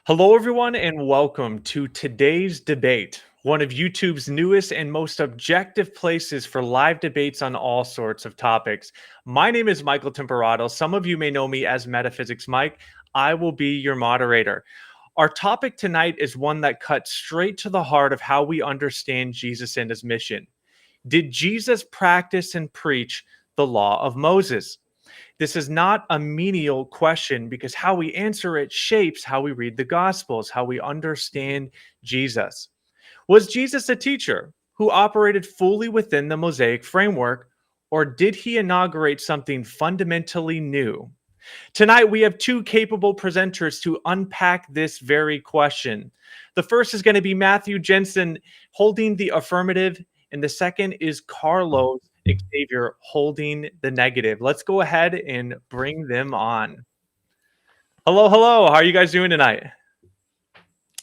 Hello, everyone, and welcome to today's debate, one of YouTube's newest and most objective places for live debates on all sorts of topics. My name is Michael Temperato. Some of you may know me as Metaphysics Mike. I will be your moderator. Our topic tonight is one that cuts straight to the heart of how we understand Jesus and his mission. Did Jesus practice and preach the law of Moses? This is not a menial question because how we answer it shapes how we read the Gospels, how we understand Jesus. Was Jesus a teacher who operated fully within the Mosaic framework, or did he inaugurate something fundamentally new? Tonight, we have two capable presenters to unpack this very question. The first is going to be Matthew Janzen holding the affirmative, and the second is Carlos Xavier holding the negative. Let's go ahead and bring them on. Hello, hello. How are you guys doing tonight?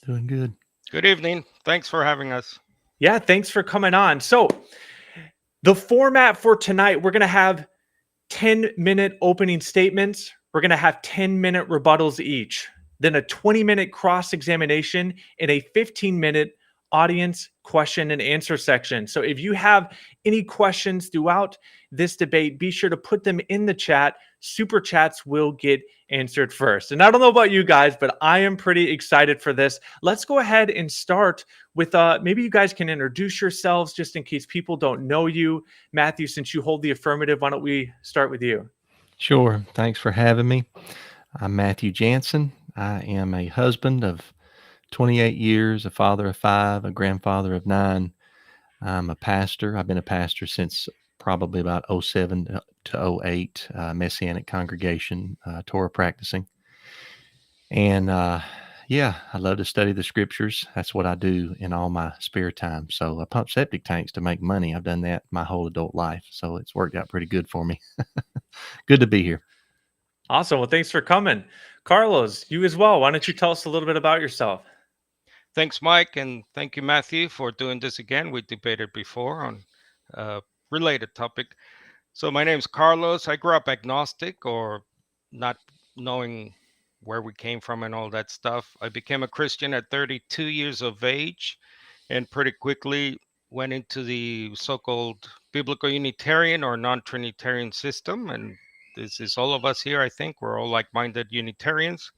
Doing good. Good evening. Thanks for having us. Yeah, thanks for coming on. So, the format for tonight, we're going to have 10-minute opening statements. We're going to have 10-minute rebuttals each, then a 20-minute cross-examination, and a 15-minute audience question and answer section. So if you have any questions throughout this debate, be sure to put them in the chat. Super chats will get answered first. And I don't know about you guys, but I am pretty excited for this. Let's go ahead and start with maybe you guys can introduce yourselves just in case people don't know you. Matthew, since you hold the affirmative, why don't we start with you? Sure. Thanks for having me. I'm Matthew Janzen. I am a husband of 28 years, a father of 5, a grandfather of 9. I'm a pastor. I've been a pastor since probably about 07 to 08, Messianic congregation, Torah practicing. And yeah, I love to study the scriptures. That's what I do in all my spare time. So I pump septic tanks to make money. I've done that my whole adult life. So it's worked out pretty good for me. Good to be here. Awesome. Well, thanks for coming. Carlos, you as well. Why don't you tell us a little bit about yourself? Thanks, Mike, and thank you, Matthew, for doing this again. We debated before on a related topic. So my name is Carlos. I grew up agnostic or not knowing where we came from and all that stuff. I became a Christian at 32 years of age and pretty quickly went into the so-called biblical Unitarian or non-Trinitarian system. And this is all of us here, I think. We're all like-minded Unitarians.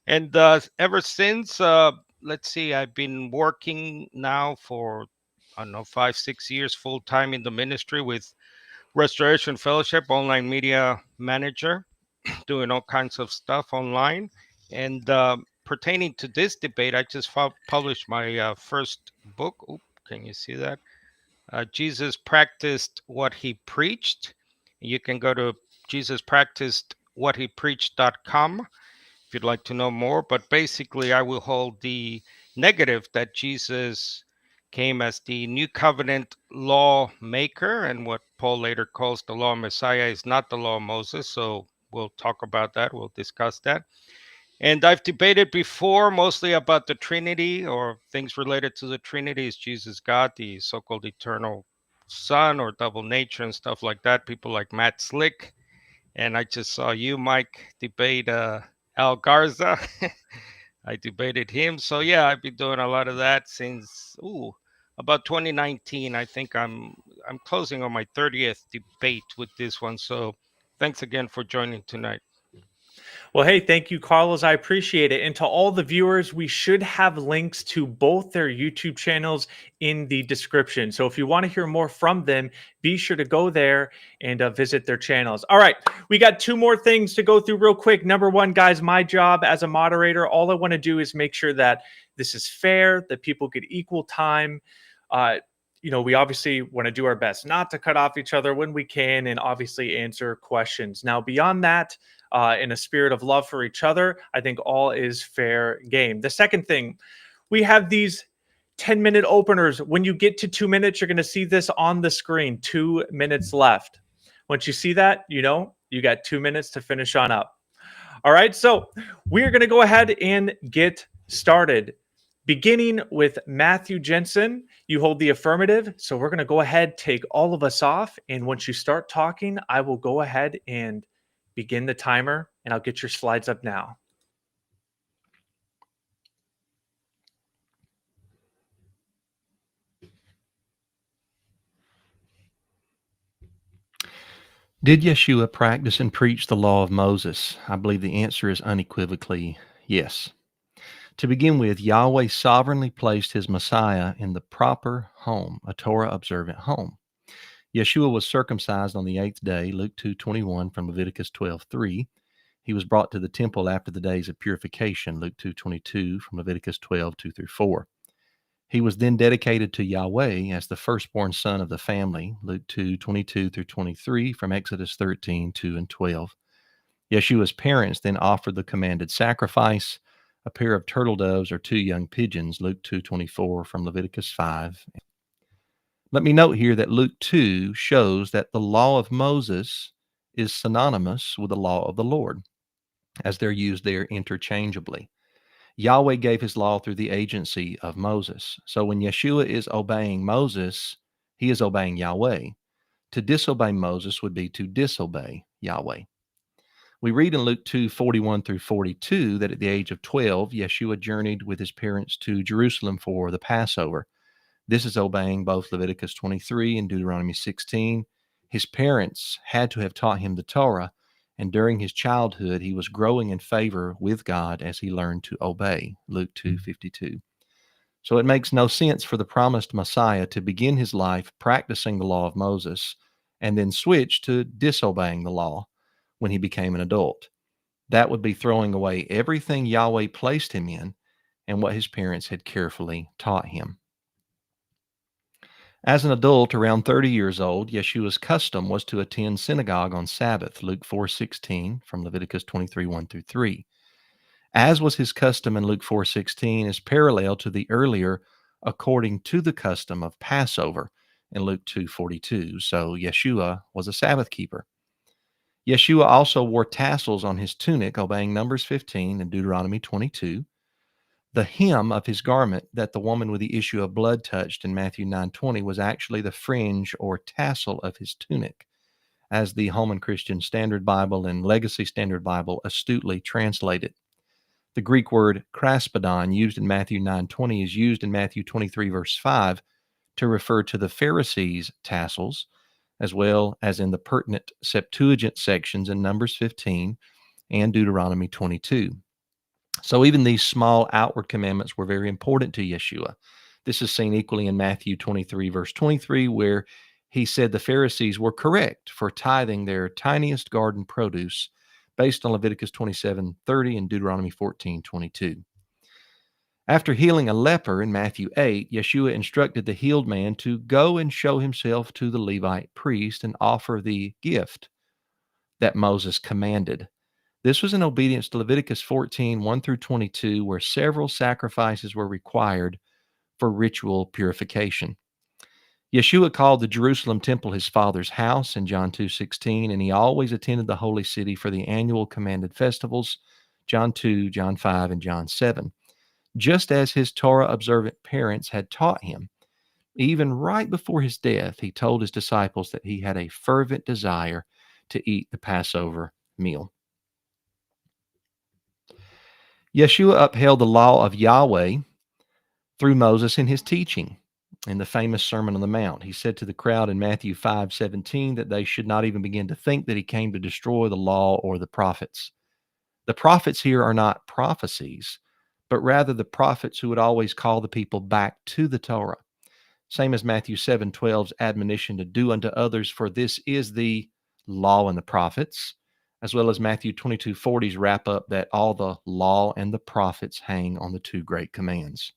And ever since, let's see, I've been working now for, I don't know, 5-6 years full time in the ministry with Restoration Fellowship, online media manager, doing all kinds of stuff online. And pertaining to this debate, I just published my first book. Oop, can you see that? Jesus Practiced What He Preached. You can go to JesusPracticedWhatHePreached.com if you'd like to know more. But basically, I will hold the negative that Jesus came as the new covenant law maker, and what Paul later calls the law Messiah is not the law of Moses. So we'll talk about that. We'll discuss that. And I've debated before mostly about the Trinity or things related to the Trinity. Is Jesus God, the so-called eternal Son, or double nature and stuff like that? People like Matt Slick. And I just saw you, Mike, debate Al Garza. I debated him. So yeah, I've been doing a lot of that since about 2019. I think I'm closing on my 30th debate with this one. So thanks again for joining tonight. Well, hey, thank you, Carlos. I appreciate it. And to all the viewers, we should have links to both their YouTube channels in the description. So if you want to hear more from them, be sure to go there and visit their channels. All right, we got 2 more things to go through real quick. Number 1, guys, my job as a moderator, all I want to do is make sure that this is fair, that people get equal time. We obviously want to do our best not to cut off each other when we can and obviously answer questions. Now, beyond that, in a spirit of love for each other, I think all is fair game. The second thing, we have these 10-minute openers. When you get to 2 minutes, you're going to see this on the screen, 2 minutes left. Once you see that, you got 2 minutes to finish on up. All right, so we're going to go ahead and get started. Beginning with Matthew Janzen, you hold the affirmative. So we're going to go ahead, take all of us off. And once you start talking, I will go ahead and begin the timer, and I'll get your slides up now. Did Yeshua practice and preach the law of Moses? I believe the answer is unequivocally yes. To begin with, Yahweh sovereignly placed his Messiah in the proper home, a Torah-observant home. Yeshua was circumcised on the 8th day, Luke 2:21 from Leviticus 12:3. He was brought to the temple after the days of purification, Luke 2:22 from Leviticus 12:2-4. He was then dedicated to Yahweh as the firstborn son of the family, Luke 2:22-23 from Exodus 13:2 and 12. Yeshua's parents then offered the commanded sacrifice, a pair of turtle doves or 2 young pigeons, Luke 2:24 from Leviticus 5. Let me note here that Luke 2 shows that the law of Moses is synonymous with the law of the Lord, as they're used there interchangeably. Yahweh gave his law through the agency of Moses. So when Yeshua is obeying Moses, he is obeying Yahweh. To disobey Moses would be to disobey Yahweh. We read in Luke 2:41-42 that at the age of 12, Yeshua journeyed with his parents to Jerusalem for the Passover. This is obeying both Leviticus 23 and Deuteronomy 16. His parents had to have taught him the Torah, and during his childhood, he was growing in favor with God as he learned to obey, Luke 2:52. So it makes no sense for the promised Messiah to begin his life practicing the law of Moses and then switch to disobeying the law when he became an adult. That would be throwing away everything Yahweh placed him in and what his parents had carefully taught him. As an adult, around 30 years old, Yeshua's custom was to attend synagogue on Sabbath, Luke 4:16 from Leviticus 23:1-3. As was his custom in Luke 4:16 is parallel to the earlier according to the custom of Passover in Luke 2:42. So Yeshua was a Sabbath keeper. Yeshua also wore tassels on his tunic, obeying Numbers 15 and Deuteronomy 22. The hem of his garment that the woman with the issue of blood touched in Matthew 9:20 was actually the fringe or tassel of his tunic, as the Holman Christian Standard Bible and Legacy Standard Bible astutely translate it. The Greek word kraspedon used in Matthew 9:20 is used in Matthew 23 verse 5 to refer to the Pharisees' tassels, as well as in the pertinent Septuagint sections in Numbers 15 and Deuteronomy 22. So even these small outward commandments were very important to Yeshua. This is seen equally in Matthew 23, verse 23, where he said the Pharisees were correct for tithing their tiniest garden produce based on Leviticus 27:30 and Deuteronomy 14:22. After healing a leper in Matthew 8, Yeshua instructed the healed man to go and show himself to the Levite priest and offer the gift that Moses commanded. This was in obedience to Leviticus 14:1-22, where several sacrifices were required for ritual purification. Yeshua called the Jerusalem temple his father's house in John 2:16, and he always attended the holy city for the annual commanded festivals, John 2, John 5, and John 7, just as his Torah-observant parents had taught him. Even right before his death, he told his disciples that he had a fervent desire to eat the Passover meal. Yeshua upheld the law of Yahweh through Moses in his teaching. In the famous Sermon on the Mount, he said to the crowd in Matthew 5:17 that they should not even begin to think that he came to destroy the law or the prophets. The prophets here are not prophecies, but rather the prophets who would always call the people back to the Torah. Same as Matthew 7:12's admonition to do unto others, for this is the law and the prophets, as well as Matthew 22:40's wrap up that all the law and the prophets hang on the 2 great commands.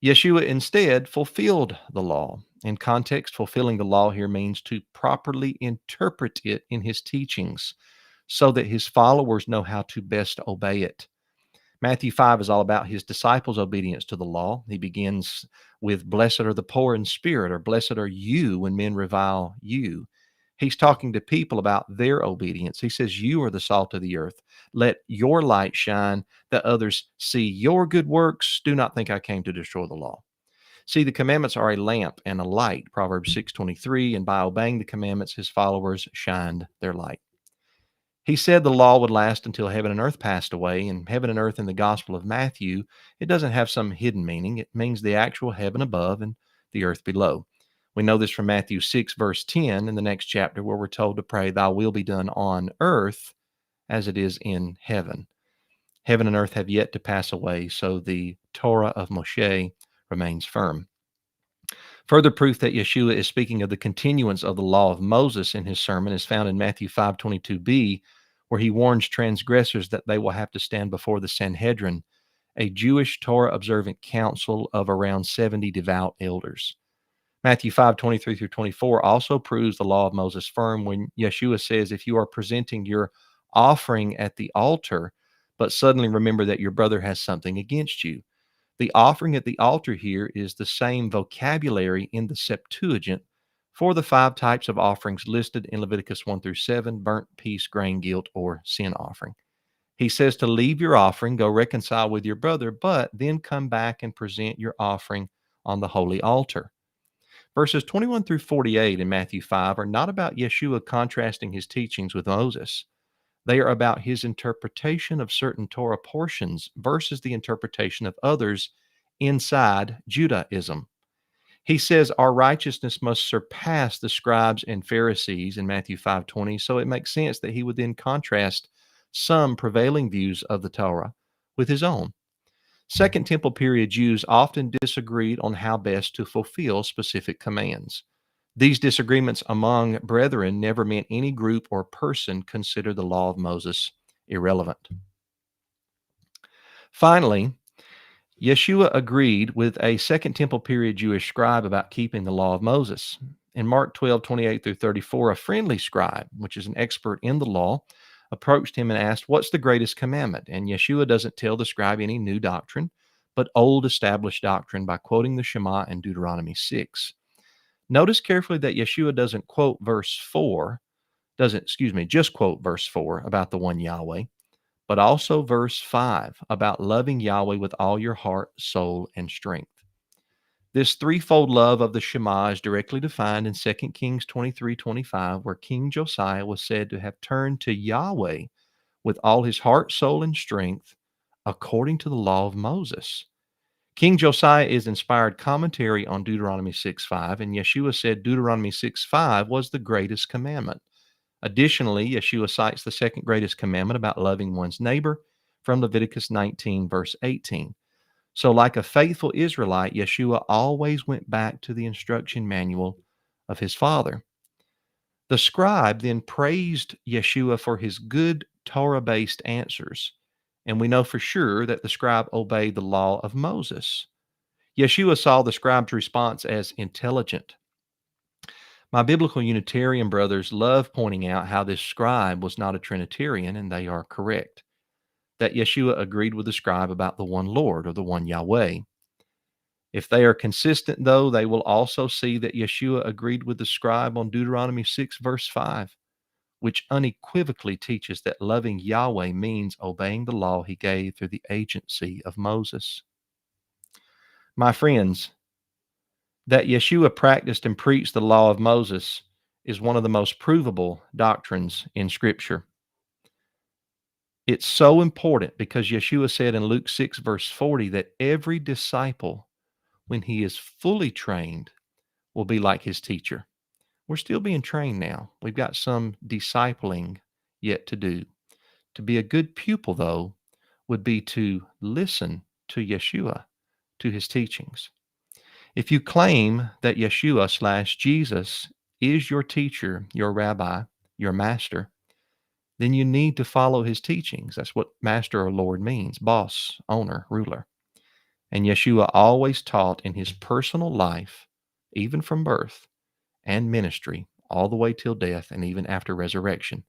Yeshua instead fulfilled the law. In context, fulfilling the law here means to properly interpret it in his teachings so that his followers know how to best obey it. Matthew 5 is all about his disciples' obedience to the law. He begins with, blessed are the poor in spirit, or blessed are you when men revile you. He's talking to people about their obedience. He says, you are the salt of the earth. Let your light shine that others see your good works. Do not think I came to destroy the law. See, the commandments are a lamp and a light, Proverbs 6:23, and by obeying the commandments, his followers shined their light. He said the law would last until heaven and earth passed away, and heaven and earth in the Gospel of Matthew, it doesn't have some hidden meaning. It means the actual heaven above and the earth below. We know this from Matthew 6, verse 10 in the next chapter, where we're told to pray, "Thy will be done on earth as it is in heaven." Heaven and earth have yet to pass away, so the Torah of Moshe remains firm. Further proof that Yeshua is speaking of the continuance of the law of Moses in his sermon is found in Matthew 5:22b, where he warns transgressors that they will have to stand before the Sanhedrin, a Jewish Torah-observant council of around 70 devout elders. Matthew 5:23 through 24 also proves the law of Moses firm when Yeshua says, if you are presenting your offering at the altar, but suddenly remember that your brother has something against you. The offering at the altar here is the same vocabulary in the Septuagint for the 5 types of offerings listed in Leviticus 1 through 7, burnt, peace, grain, guilt, or sin offering. He says to leave your offering, go reconcile with your brother, but then come back and present your offering on the holy altar. Verses 21 through 48 in Matthew 5 are not about Yeshua contrasting his teachings with Moses. They are about his interpretation of certain Torah portions versus the interpretation of others inside Judaism. He says our righteousness must surpass the scribes and Pharisees in Matthew 5:20, so it makes sense that he would then contrast some prevailing views of the Torah with his own. Second Temple period Jews often disagreed on how best to fulfill specific commands. These disagreements among brethren never meant any group or person considered the law of Moses irrelevant. Finally, Yeshua agreed with a Second Temple period Jewish scribe about keeping the law of Moses. In Mark 12:28 through 34, a friendly scribe, which is an expert in the law, approached him and asked, "What's the greatest commandment?" And Yeshua doesn't tell the scribe any new doctrine, but old established doctrine by quoting the Shema in Deuteronomy 6. Notice carefully that Yeshua doesn't quote verse 4, just quote verse 4 about the one Yahweh, but also verse 5 about loving Yahweh with all your heart, soul, and strength. This threefold love of the Shema is directly defined in 2 Kings 23:25, where King Josiah was said to have turned to Yahweh with all his heart, soul, and strength, according to the law of Moses. King Josiah is inspired commentary on Deuteronomy 6:5, and Yeshua said Deuteronomy 6:5 was the greatest commandment. Additionally, Yeshua cites the second greatest commandment about loving one's neighbor from Leviticus 19, verse 18. So, like a faithful Israelite, Yeshua always went back to the instruction manual of his Father. The scribe then praised Yeshua for his good Torah-based answers, and we know for sure that the scribe obeyed the law of Moses. Yeshua saw the scribe's response as intelligent. My biblical Unitarian brothers love pointing out how this scribe was not a Trinitarian, and they are correct. That Yeshua agreed with the scribe about the one Lord, or the one Yahweh. If they are consistent, though, they will also see that Yeshua agreed with the scribe on Deuteronomy 6, verse 5, which unequivocally teaches that loving Yahweh means obeying the law he gave through the agency of Moses. My friends, that Yeshua practiced and preached the law of Moses is one of the most provable doctrines in Scripture. It's so important because Yeshua said in Luke 6, verse 40, that every disciple, when he is fully trained, will be like his teacher. We're still being trained now. We've got some discipling yet to do. To be a good pupil, though, would be to listen to Yeshua, to his teachings. If you claim that Yeshua/Jesus is your teacher, your rabbi, your master, then you need to follow his teachings. That's what master or Lord means, boss, owner, ruler. And Yeshua always taught in his personal life, even from birth and ministry, all the way till death and even after resurrection,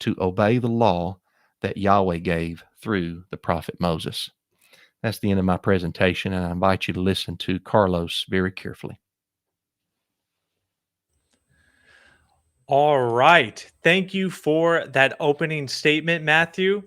to obey the law that Yahweh gave through the prophet Moses. That's the end of my presentation, and I invite you to listen to Carlos very carefully. All right. Thank you for that opening statement, Matthew.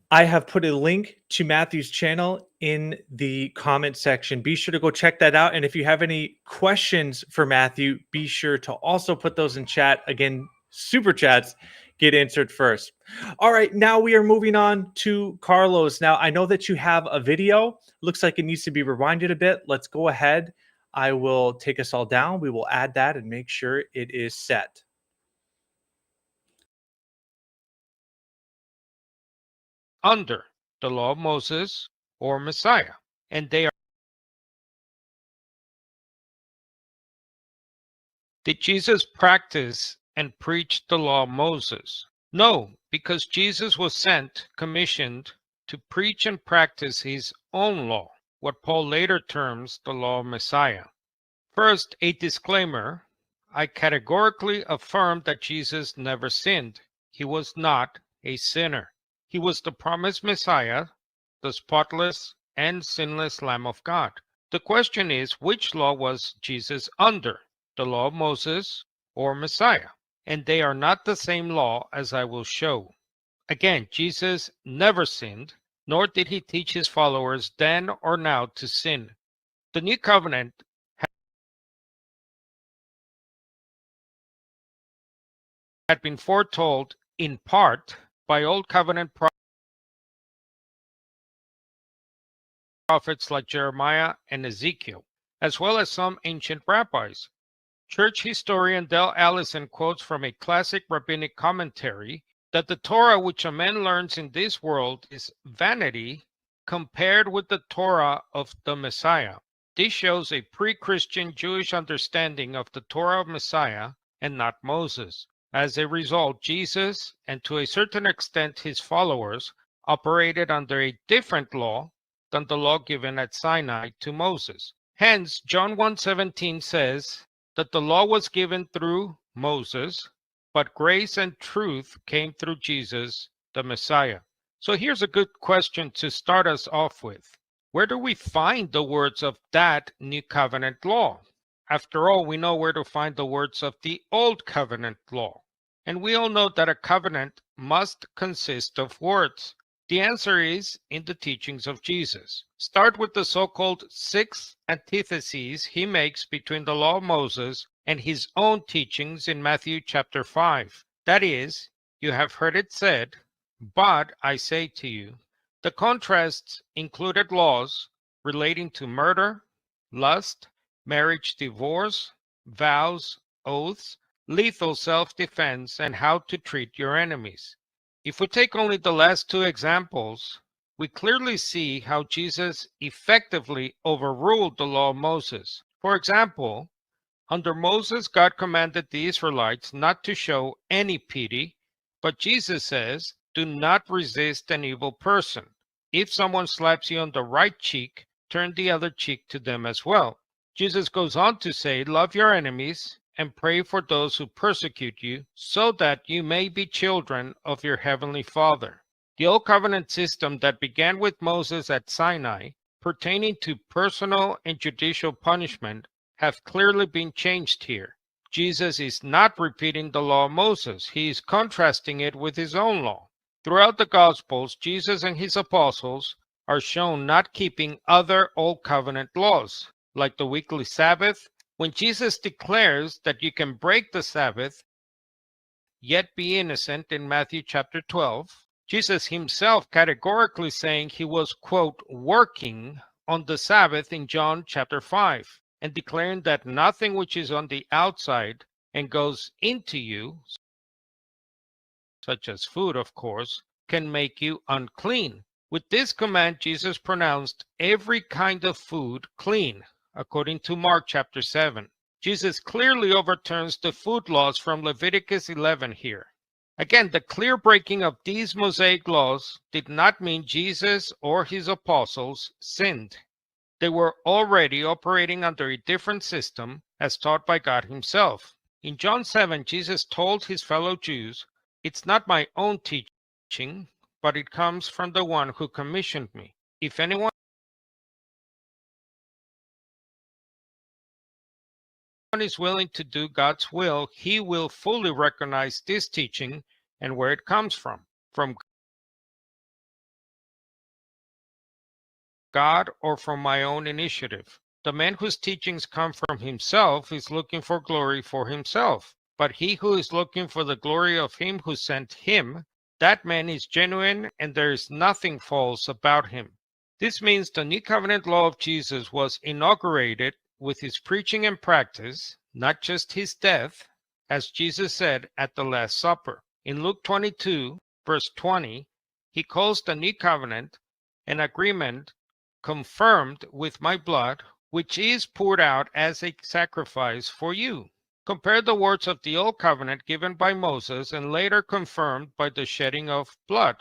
I have put a link to Matthew's channel in the comment section. Be sure to go check that out. And if you have any questions for Matthew, be sure to also put those in chat. Again, super chats get answered first. All right, now we are moving on to Carlos. Now, I know that you have a video. Looks like it needs to be rewinded a bit. Let's go ahead I will take us all down. We will add that and make sure it is set. Under the law of Moses or Messiah, and they are. Did Jesus practice and preach the law of Moses? No, because Jesus was sent, commissioned to preach and practice his own law, what Paul later terms the law of Messiah. First, a disclaimer. I categorically affirm that Jesus never sinned. He was not a sinner. He was the promised Messiah, the spotless and sinless Lamb of God. The question is, which law was Jesus under? The law of Moses or Messiah? And they are not the same law, as I will show. Again, Jesus never sinned, nor did he teach his followers then or now to sin. The new covenant had been foretold in part by Old Covenant prophets like Jeremiah and Ezekiel, as well as some ancient rabbis. Church historian Del Allison quotes from a classic rabbinic commentary that the Torah which a man learns in this world is vanity compared with the Torah of the Messiah. This shows a pre-Christian Jewish understanding of the Torah of Messiah and not Moses. As a result, Jesus, and to a certain extent his followers, operated under a different law than the law given at Sinai to Moses. Hence, John 1:17 says that the law was given through Moses, but grace and truth came through Jesus, the Messiah. So here's a good question to start us off with. Where do we find the words of that new covenant law? After all, we know where to find the words of the old covenant law. And we all know that a covenant must consist of words. The answer is in the teachings of Jesus. Start with the so-called 6 antitheses he makes between the law of Moses and his own teachings in Matthew chapter 5. That is, you have heard it said, but I say to you. The contrasts included laws relating to murder, lust, marriage divorce, vows, oaths, lethal self-defense, and how to treat your enemies. If we take only the last two examples, we clearly see how Jesus effectively overruled the law of Moses. For example, under Moses, God commanded the Israelites not to show any pity, but Jesus says, do not resist an evil person. If someone slaps you on the right cheek, turn the other cheek to them as well. Jesus goes on to say, love your enemies and pray for those who persecute you, so that you may be children of your heavenly Father. The Old Covenant system that began with Moses at Sinai, pertaining to personal and judicial punishment, have clearly been changed here. Jesus is not repeating the law of Moses. He is contrasting it with his own law. Throughout the Gospels, Jesus and his apostles are shown not keeping other Old Covenant laws, like the weekly Sabbath. When Jesus declares that you can break the Sabbath, yet be innocent in Matthew chapter 12, Jesus himself categorically saying he was, quote, working on the Sabbath in John chapter 5, and declaring that nothing which is on the outside and goes into you, such as food, of course, can make you unclean. With this command, Jesus pronounced every kind of food clean, according to Mark chapter 7. Jesus clearly overturns the food laws from Leviticus 11 here. Again, the clear breaking of these Mosaic laws did not mean Jesus or his apostles sinned. They were already operating under a different system as taught by God himself. In John 7, Jesus told his fellow Jews, it's not my own teaching, but it comes from the one who commissioned me. If anyone is willing to do God's will, he will fully recognize this teaching and where it comes from God or from my own initiative. The man whose teachings come from himself is looking for glory for himself, but he who is looking for the glory of him who sent him, that man is genuine and there is nothing false about him. This means the New Covenant law of Jesus was inaugurated with his preaching and practice, not just his death, as Jesus said at the Last Supper. In Luke 22, verse 20, he calls the new covenant an agreement confirmed with my blood, which is poured out as a sacrifice for you. Compare the words of the Old Covenant given by Moses and later confirmed by the shedding of blood.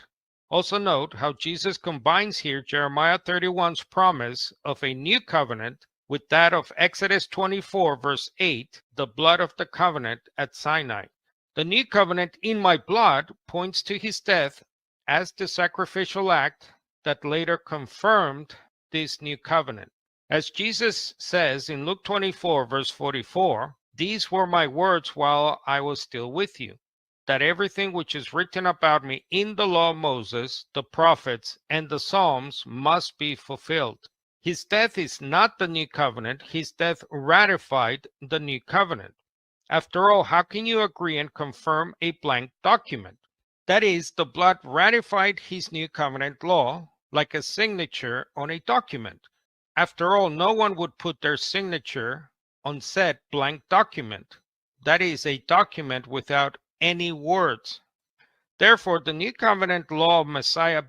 Also note how Jesus combines here Jeremiah 31's promise of a new covenant with that of Exodus 24, verse 8, the blood of the covenant at Sinai. The new covenant in my blood points to his death as the sacrificial act that later confirmed this new covenant. As Jesus says in Luke 24, verse 44, these were my words while I was still with you, that everything which is written about me in the law of Moses, the prophets, and the Psalms must be fulfilled. His death is not the new covenant. His death ratified the new covenant. After all, how can you agree and confirm a blank document? That is, the blood ratified his new covenant law like a signature on a document. After all, no one would put their signature on said blank document. That is a document without any words. Therefore, the new covenant law of Messiah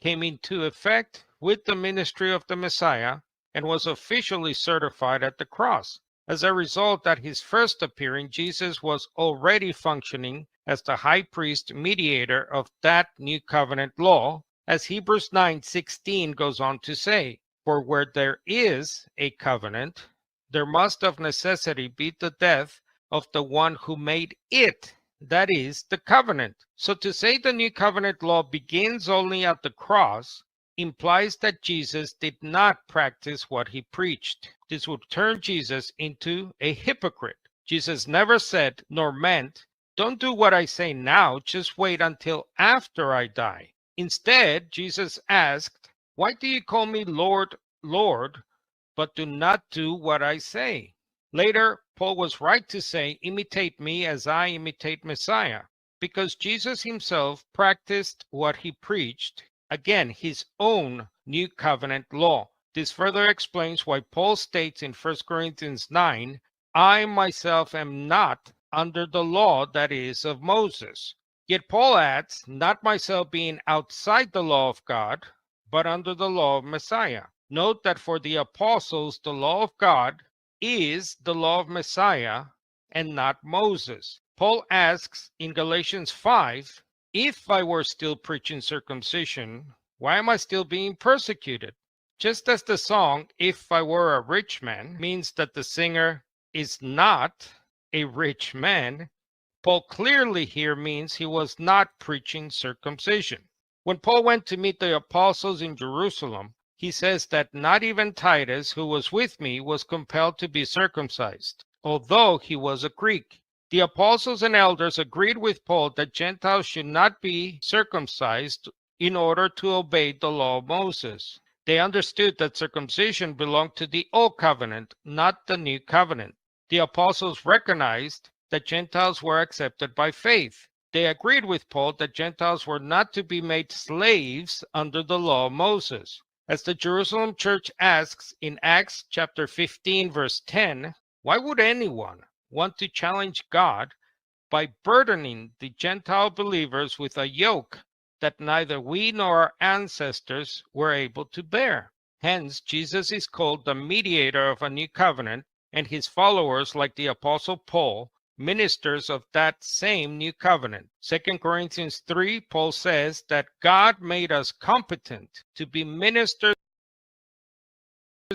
came into effect with the ministry of the Messiah, and was officially certified at the cross. As a result, at his first appearing, Jesus was already functioning as the high priest mediator of that new covenant law, as Hebrews 9:16 goes on to say, for where there is a covenant, there must of necessity be the death of the one who made it, that is, the covenant. So to say the new covenant law begins only at the cross implies that Jesus did not practice what he preached. This would turn Jesus into a hypocrite. Jesus never said nor meant, don't do what I say now, just wait until after I die. Instead, Jesus asked, why do you call me Lord, Lord, but do not do what I say? Later, Paul was right to say, imitate me as I imitate Messiah, because Jesus himself practiced what he preached, again, his own new covenant law. This further explains why Paul states in 1 Corinthians 9, I myself am not under the law that is of Moses. Yet Paul adds, not myself being outside the law of God, but under the law of Messiah. Note that for the apostles, the law of God is the law of Messiah and not Moses. Paul asks in Galatians 5, if I were still preaching circumcision, why am I still being persecuted? Just as the song, If I Were a Rich Man, means that the singer is not a rich man, Paul clearly here means he was not preaching circumcision. When Paul went to meet the apostles in Jerusalem, he says that not even Titus, who was with me, was compelled to be circumcised, although he was a Greek. The apostles and elders agreed with Paul that Gentiles should not be circumcised in order to obey the law of Moses. They understood that circumcision belonged to the Old Covenant, not the New Covenant. The apostles recognized that Gentiles were accepted by faith. They agreed with Paul that Gentiles were not to be made slaves under the law of Moses. As the Jerusalem church asks in Acts chapter 15, verse 10, why would anyone want to challenge God by burdening the Gentile believers with a yoke that neither we nor our ancestors were able to bear? Hence, Jesus is called the mediator of a new covenant, and his followers, like the apostle Paul, ministers of that same new covenant. 2 Corinthians 3, Paul says that God made us competent to be ministers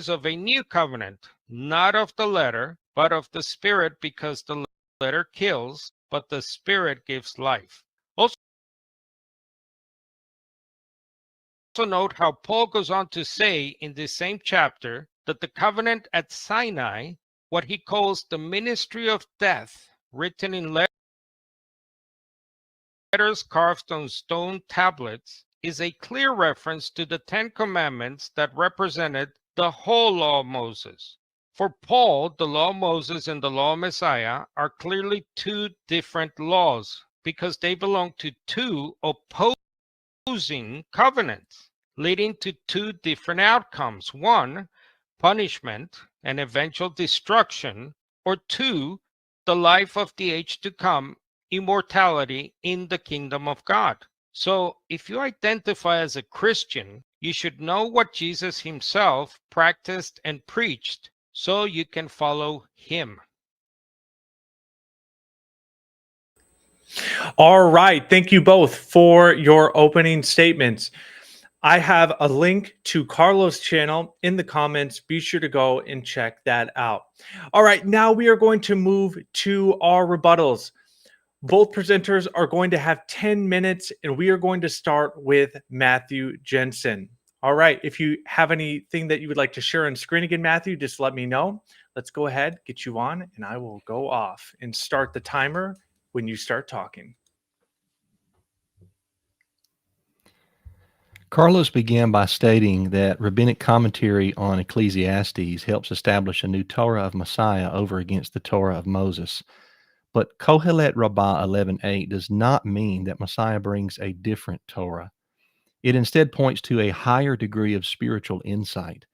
of a new covenant, not of the letter, but of the Spirit, because the letter kills, but the Spirit gives life. Also note how Paul goes on to say in this same chapter that the covenant at Sinai, what he calls the ministry of death, written in letters carved on stone tablets, is a clear reference to the 10 Commandments that represented the whole law of Moses. For Paul, the law of Moses and the law of Messiah are clearly two different laws because they belong to two opposing covenants, leading to two different outcomes. One, punishment and eventual destruction, or 2, the life of the age to come, immortality in the kingdom of God. So if you identify as a Christian, you should know what Jesus himself practiced and preached so you can follow him. All right. Thank you both for your opening statements. I have a link to Carlos' channel in the comments. Be sure to go and check that out. All right. Now we are going to move to our rebuttals. Both presenters are going to have 10 minutes, and we are going to start with Matthew Janzen. All right. If you have anything that you would like to share on screen again, Matthew, just let me know. Let's go ahead, get you on, and I will go off and start the timer when you start talking. Carlos began by stating that rabbinic commentary on Ecclesiastes helps establish a new Torah of Messiah over against the Torah of Moses. But Kohelet Rabbah 11:8 does not mean that Messiah brings a different Torah. It instead points to a higher degree of spiritual insight.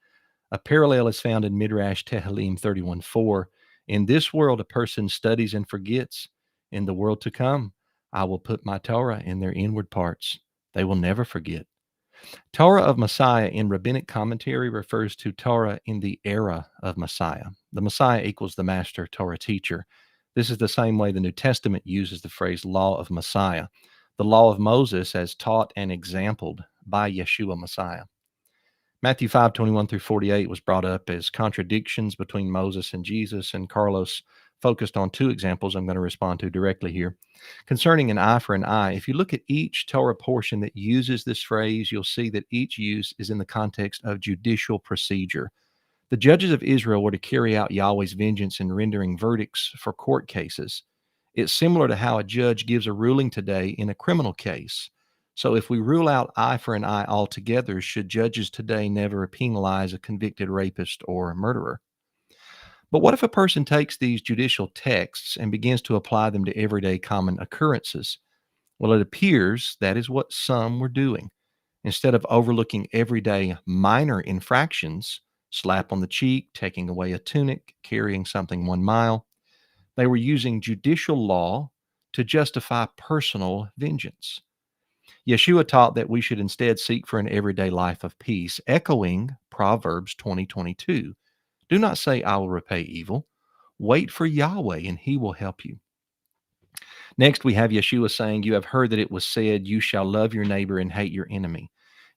A parallel is found in Midrash Tehillim 31:4. In this world, a person studies and forgets. In the world to come, I will put my Torah in their inward parts. They will never forget. Torah of Messiah in rabbinic commentary refers to Torah in the era of Messiah. The Messiah equals the master Torah teacher. This is the same way the New Testament uses the phrase law of Messiah, the law of Moses as taught and exampled by Yeshua Messiah. Matthew 5:21-48 was brought up as contradictions between Moses and Jesus, and Carlos focused on two examples I'm going to respond to directly here. Concerning an eye for an eye, if you look at each Torah portion that uses this phrase, you'll see that each use is in the context of judicial procedure. The judges of Israel were to carry out Yahweh's vengeance in rendering verdicts for court cases. It's similar to how a judge gives a ruling today in a criminal case. So if we rule out eye for an eye altogether, should judges today never penalize a convicted rapist or murderer? But what if a person takes these judicial texts and begins to apply them to everyday common occurrences? Well, it appears that is what some were doing. Instead of overlooking everyday minor infractions, slap on the cheek, taking away a tunic, carrying something 1 mile, they were using judicial law to justify personal vengeance. Yeshua taught that we should instead seek for an everyday life of peace, echoing Proverbs 20:22. Do not say, I will repay evil. Wait for Yahweh, and he will help you. Next, we have Yeshua saying, you have heard that it was said, you shall love your neighbor and hate your enemy.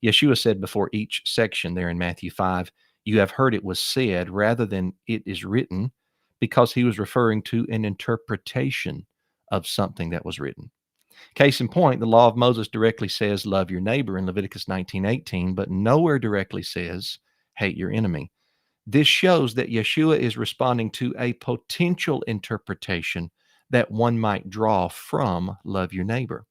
Yeshua said before each section there in Matthew 5, you have heard it was said rather than it is written, because he was referring to an interpretation of something that was written. Case in point, the law of Moses directly says love your neighbor in Leviticus 19:18, but nowhere directly says hate your enemy. This shows that Yeshua is responding to a potential interpretation that one might draw from love your neighbor.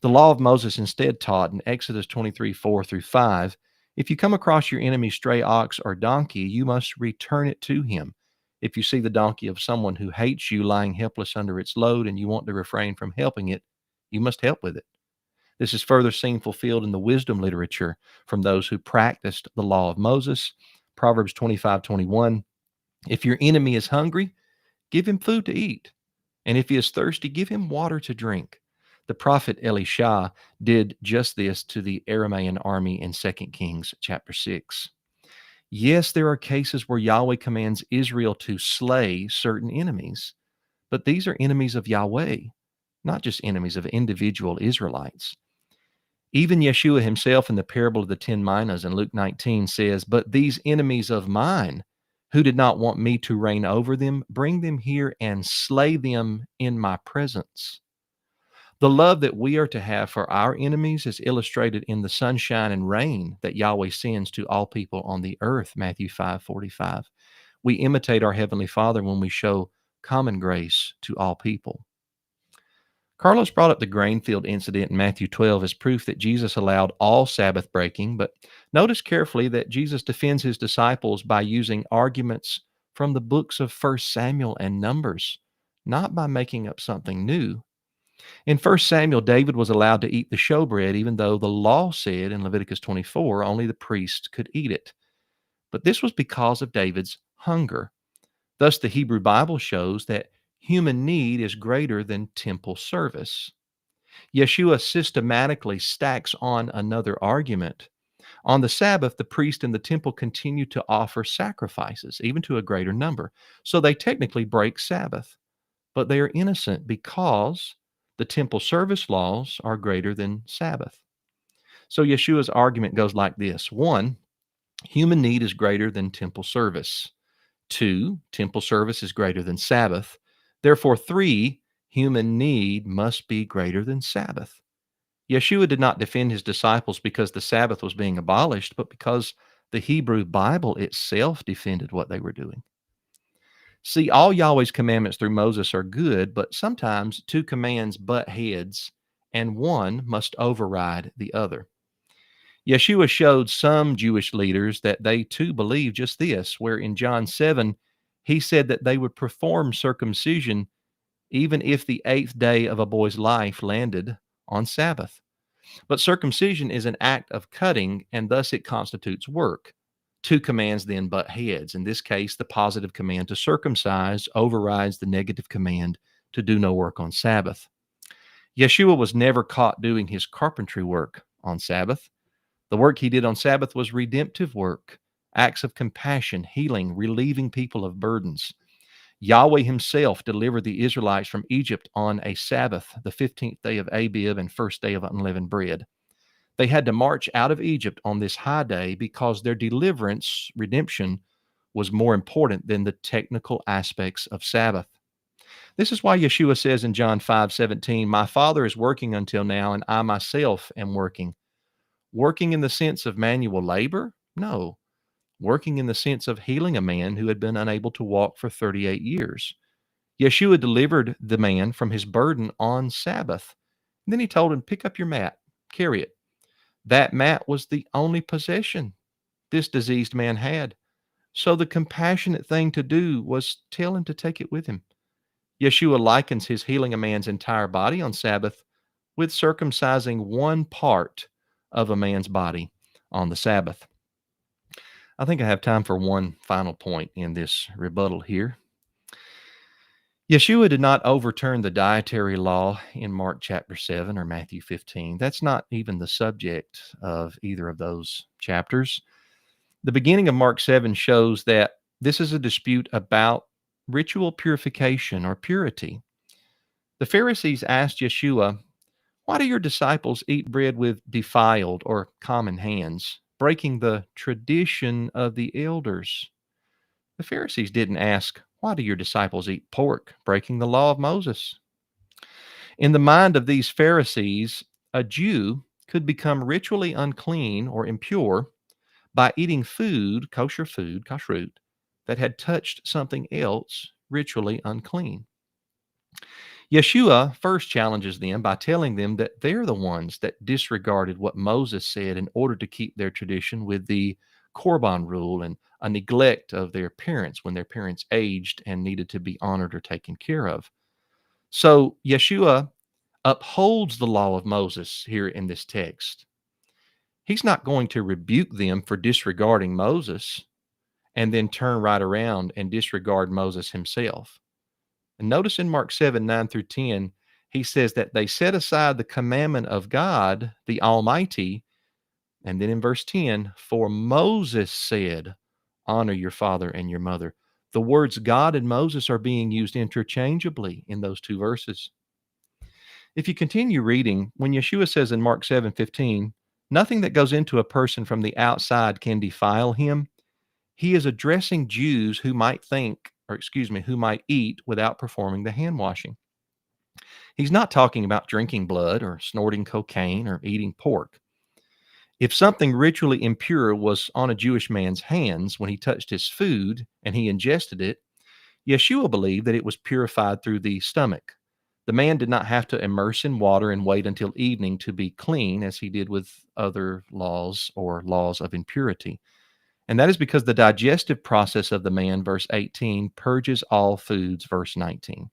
The law of Moses instead taught in Exodus 23:4-5, if you come across your enemy's stray ox or donkey, you must return it to him. If you see the donkey of someone who hates you lying helpless under its load and you want to refrain from helping it, you must help with it. This is further seen fulfilled in the wisdom literature from those who practiced the law of Moses. Proverbs 25:21, if your enemy is hungry, give him food to eat. And if he is thirsty, give him water to drink. The prophet Elisha did just this to the Aramaean army in 2 Kings chapter 6. Yes, there are cases where Yahweh commands Israel to slay certain enemies, but these are enemies of Yahweh, not just enemies of individual Israelites. Even Yeshua himself in the parable of the 10 minas in Luke 19 says, but these enemies of mine who did not want me to reign over them, bring them here and slay them in my presence. The love that we are to have for our enemies is illustrated in the sunshine and rain that Yahweh sends to all people on the earth, Matthew 5:45. We imitate our Heavenly Father when we show common grace to all people. Carlos brought up the grain field incident in Matthew 12 as proof that Jesus allowed all Sabbath breaking, but notice carefully that Jesus defends his disciples by using arguments from the books of 1 Samuel and Numbers, not by making up something new. In 1 Samuel, David was allowed to eat the showbread, even though the law said in Leviticus 24 only the priest could eat it. But this was because of David's hunger. Thus, the Hebrew Bible shows that human need is greater than temple service. Yeshua systematically stacks on another argument. On the Sabbath, the priest in the temple continue to offer sacrifices, even to a greater number. So they technically break Sabbath, but they are innocent because the temple service laws are greater than Sabbath. So Yeshua's argument goes like this. 1, human need is greater than temple service. 2, temple service is greater than Sabbath. Therefore, 3, human need must be greater than Sabbath. Yeshua did not defend his disciples because the Sabbath was being abolished, but because the Hebrew Bible itself defended what they were doing. See, all Yahweh's commandments through Moses are good, but sometimes 2 commands butt heads, and one must override the other. Yeshua showed some Jewish leaders that they too believed just this, where in John 7, he said that they would perform circumcision even if the 8th day of a boy's life landed on Sabbath. But circumcision is an act of cutting, and thus it constitutes work. 2 commands then butt heads. In this case, the positive command to circumcise overrides the negative command to do no work on Sabbath. Yeshua was never caught doing his carpentry work on Sabbath. The work he did on Sabbath was redemptive work, acts of compassion, healing, relieving people of burdens. Yahweh himself delivered the Israelites from Egypt on a Sabbath, the 15th day of Abib and first day of unleavened bread. They had to march out of Egypt on this high day because their deliverance, redemption, was more important than the technical aspects of Sabbath. This is why Yeshua says in John 5:17, "My Father is working until now, and I myself am working." Working in the sense of manual labor? No. Working in the sense of healing a man who had been unable to walk for 38 years. Yeshua delivered the man from his burden on Sabbath. And then he told him, "Pick up your mat, carry it." That mat was the only possession this diseased man had. So the compassionate thing to do was tell him to take it with him. Yeshua likens his healing a man's entire body on Sabbath with circumcising one part of a man's body on the Sabbath. I think I have time for one final point in this rebuttal here. Yeshua did not overturn the dietary law in Mark chapter 7 or Matthew 15. That's not even the subject of either of those chapters. The beginning of Mark 7 shows that this is a dispute about ritual purification or purity. The Pharisees asked Yeshua, "Why do your disciples eat bread with defiled or common hands, breaking the tradition of the elders?" The Pharisees didn't ask, "Why do your disciples eat pork, breaking the law of Moses?" In the mind of these Pharisees, a Jew could become ritually unclean or impure by eating food, kosher food, kashrut, that had touched something else ritually unclean. Yeshua first challenges them by telling them that they're the ones that disregarded what Moses said in order to keep their tradition with the Korban rule and a neglect of their parents when their parents aged and needed to be honored or taken care of. So Yeshua upholds the law of Moses here in this text. He's not going to rebuke them for disregarding Moses and then turn right around and disregard Moses himself. And notice in Mark 7:9-10, he says that they set aside the commandment of God, the Almighty. And then in verse 10, "For Moses said, honor your father and your mother." The words God and Moses are being used interchangeably in those two verses. If you continue reading, when Yeshua says in Mark 7:15, "Nothing that goes into a person from the outside can defile him," he is addressing Jews who might who might eat without performing the hand washing. He's not talking about drinking blood or snorting cocaine or eating pork. If something ritually impure was on a Jewish man's hands when he touched his food and he ingested it, Yeshua believed that it was purified through the stomach. The man did not have to immerse in water and wait until evening to be clean, as he did with other laws or laws of impurity. And that is because the digestive process of the man, verse 18, purges all foods, verse 19.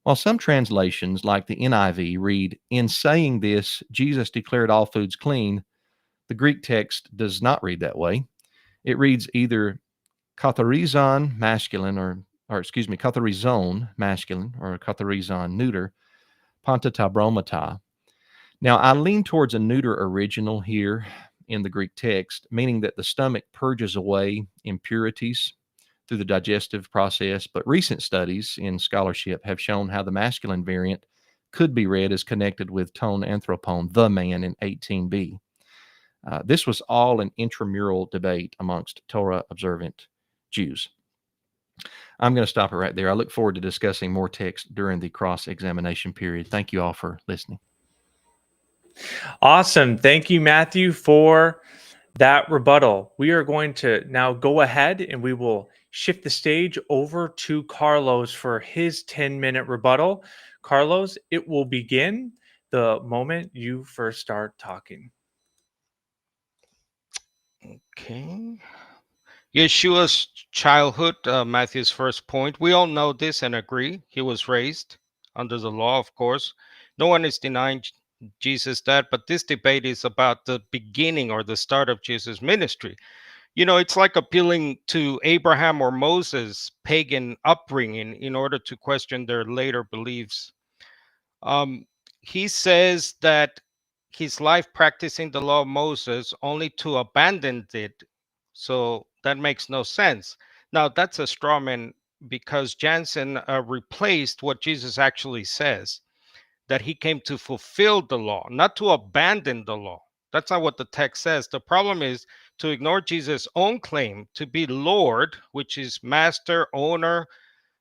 While some translations, like the NIV, read, "In saying this, Jesus declared all foods clean," the Greek text does not read that way. It reads either katharizon masculine katharizon masculine or katharizon neuter, pantata bromata. Now, I lean towards a neuter original here in the Greek text, meaning that the stomach purges away impurities through the digestive process, but recent studies in scholarship have shown how the masculine variant could be read as connected with ton anthropon, the man, in 18b. This was all an intramural debate amongst Torah observant Jews. I'm going to stop it right there. I look forward to discussing more text during the cross-examination period. Thank you all for listening. Awesome. Thank you, Matthew, for that rebuttal. We are going to now go ahead and we will shift the stage over to Carlos for his 10-minute rebuttal. Carlos, it will begin the moment you first start talking. Okay. Yeshua's childhood, Matthew's first point. We all know this and agree. He was raised under the law, of course. No one is denying Jesus that, but this debate is about the beginning or the start of Jesus' ministry. You know, it's like appealing to Abraham or Moses' pagan upbringing in order to question their later beliefs. He says that his life practicing the law of Moses only to abandon it. So that makes no sense. Now, that's a straw man because Janzen replaced what Jesus actually says, that he came to fulfill the law, not to abandon the law. That's not what the text says. The problem is to ignore Jesus' own claim to be Lord, which is master, owner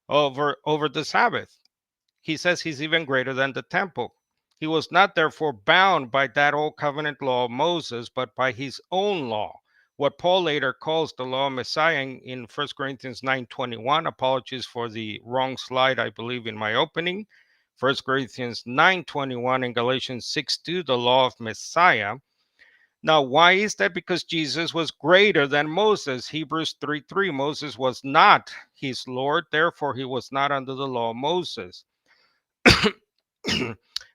over the Sabbath. He says he's even greater than the temple. He was not therefore bound by that old covenant law of Moses, but by his own law, what Paul later calls the law of Messiah in 1 Corinthians 9:21. Apologies for the wrong slide, I believe, in my opening. 1 Corinthians 9:21 and Galatians 6:2, the law of Messiah. Now, why is that? Because Jesus was greater than Moses. Hebrews 3:3, Moses was not his Lord, therefore he was not under the law of Moses.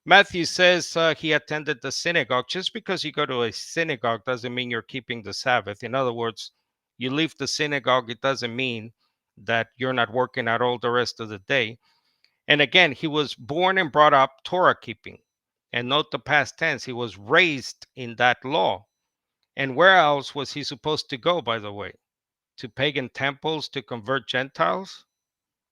Matthew says he attended the synagogue. Just because you go to a synagogue doesn't mean you're keeping the Sabbath. In other words, you leave the synagogue, it doesn't mean that you're not working out all the rest of the day. And again, he was born and brought up Torah keeping. And note the past tense, he was raised in that law. And where else was he supposed to go, by the way? To pagan temples to convert Gentiles?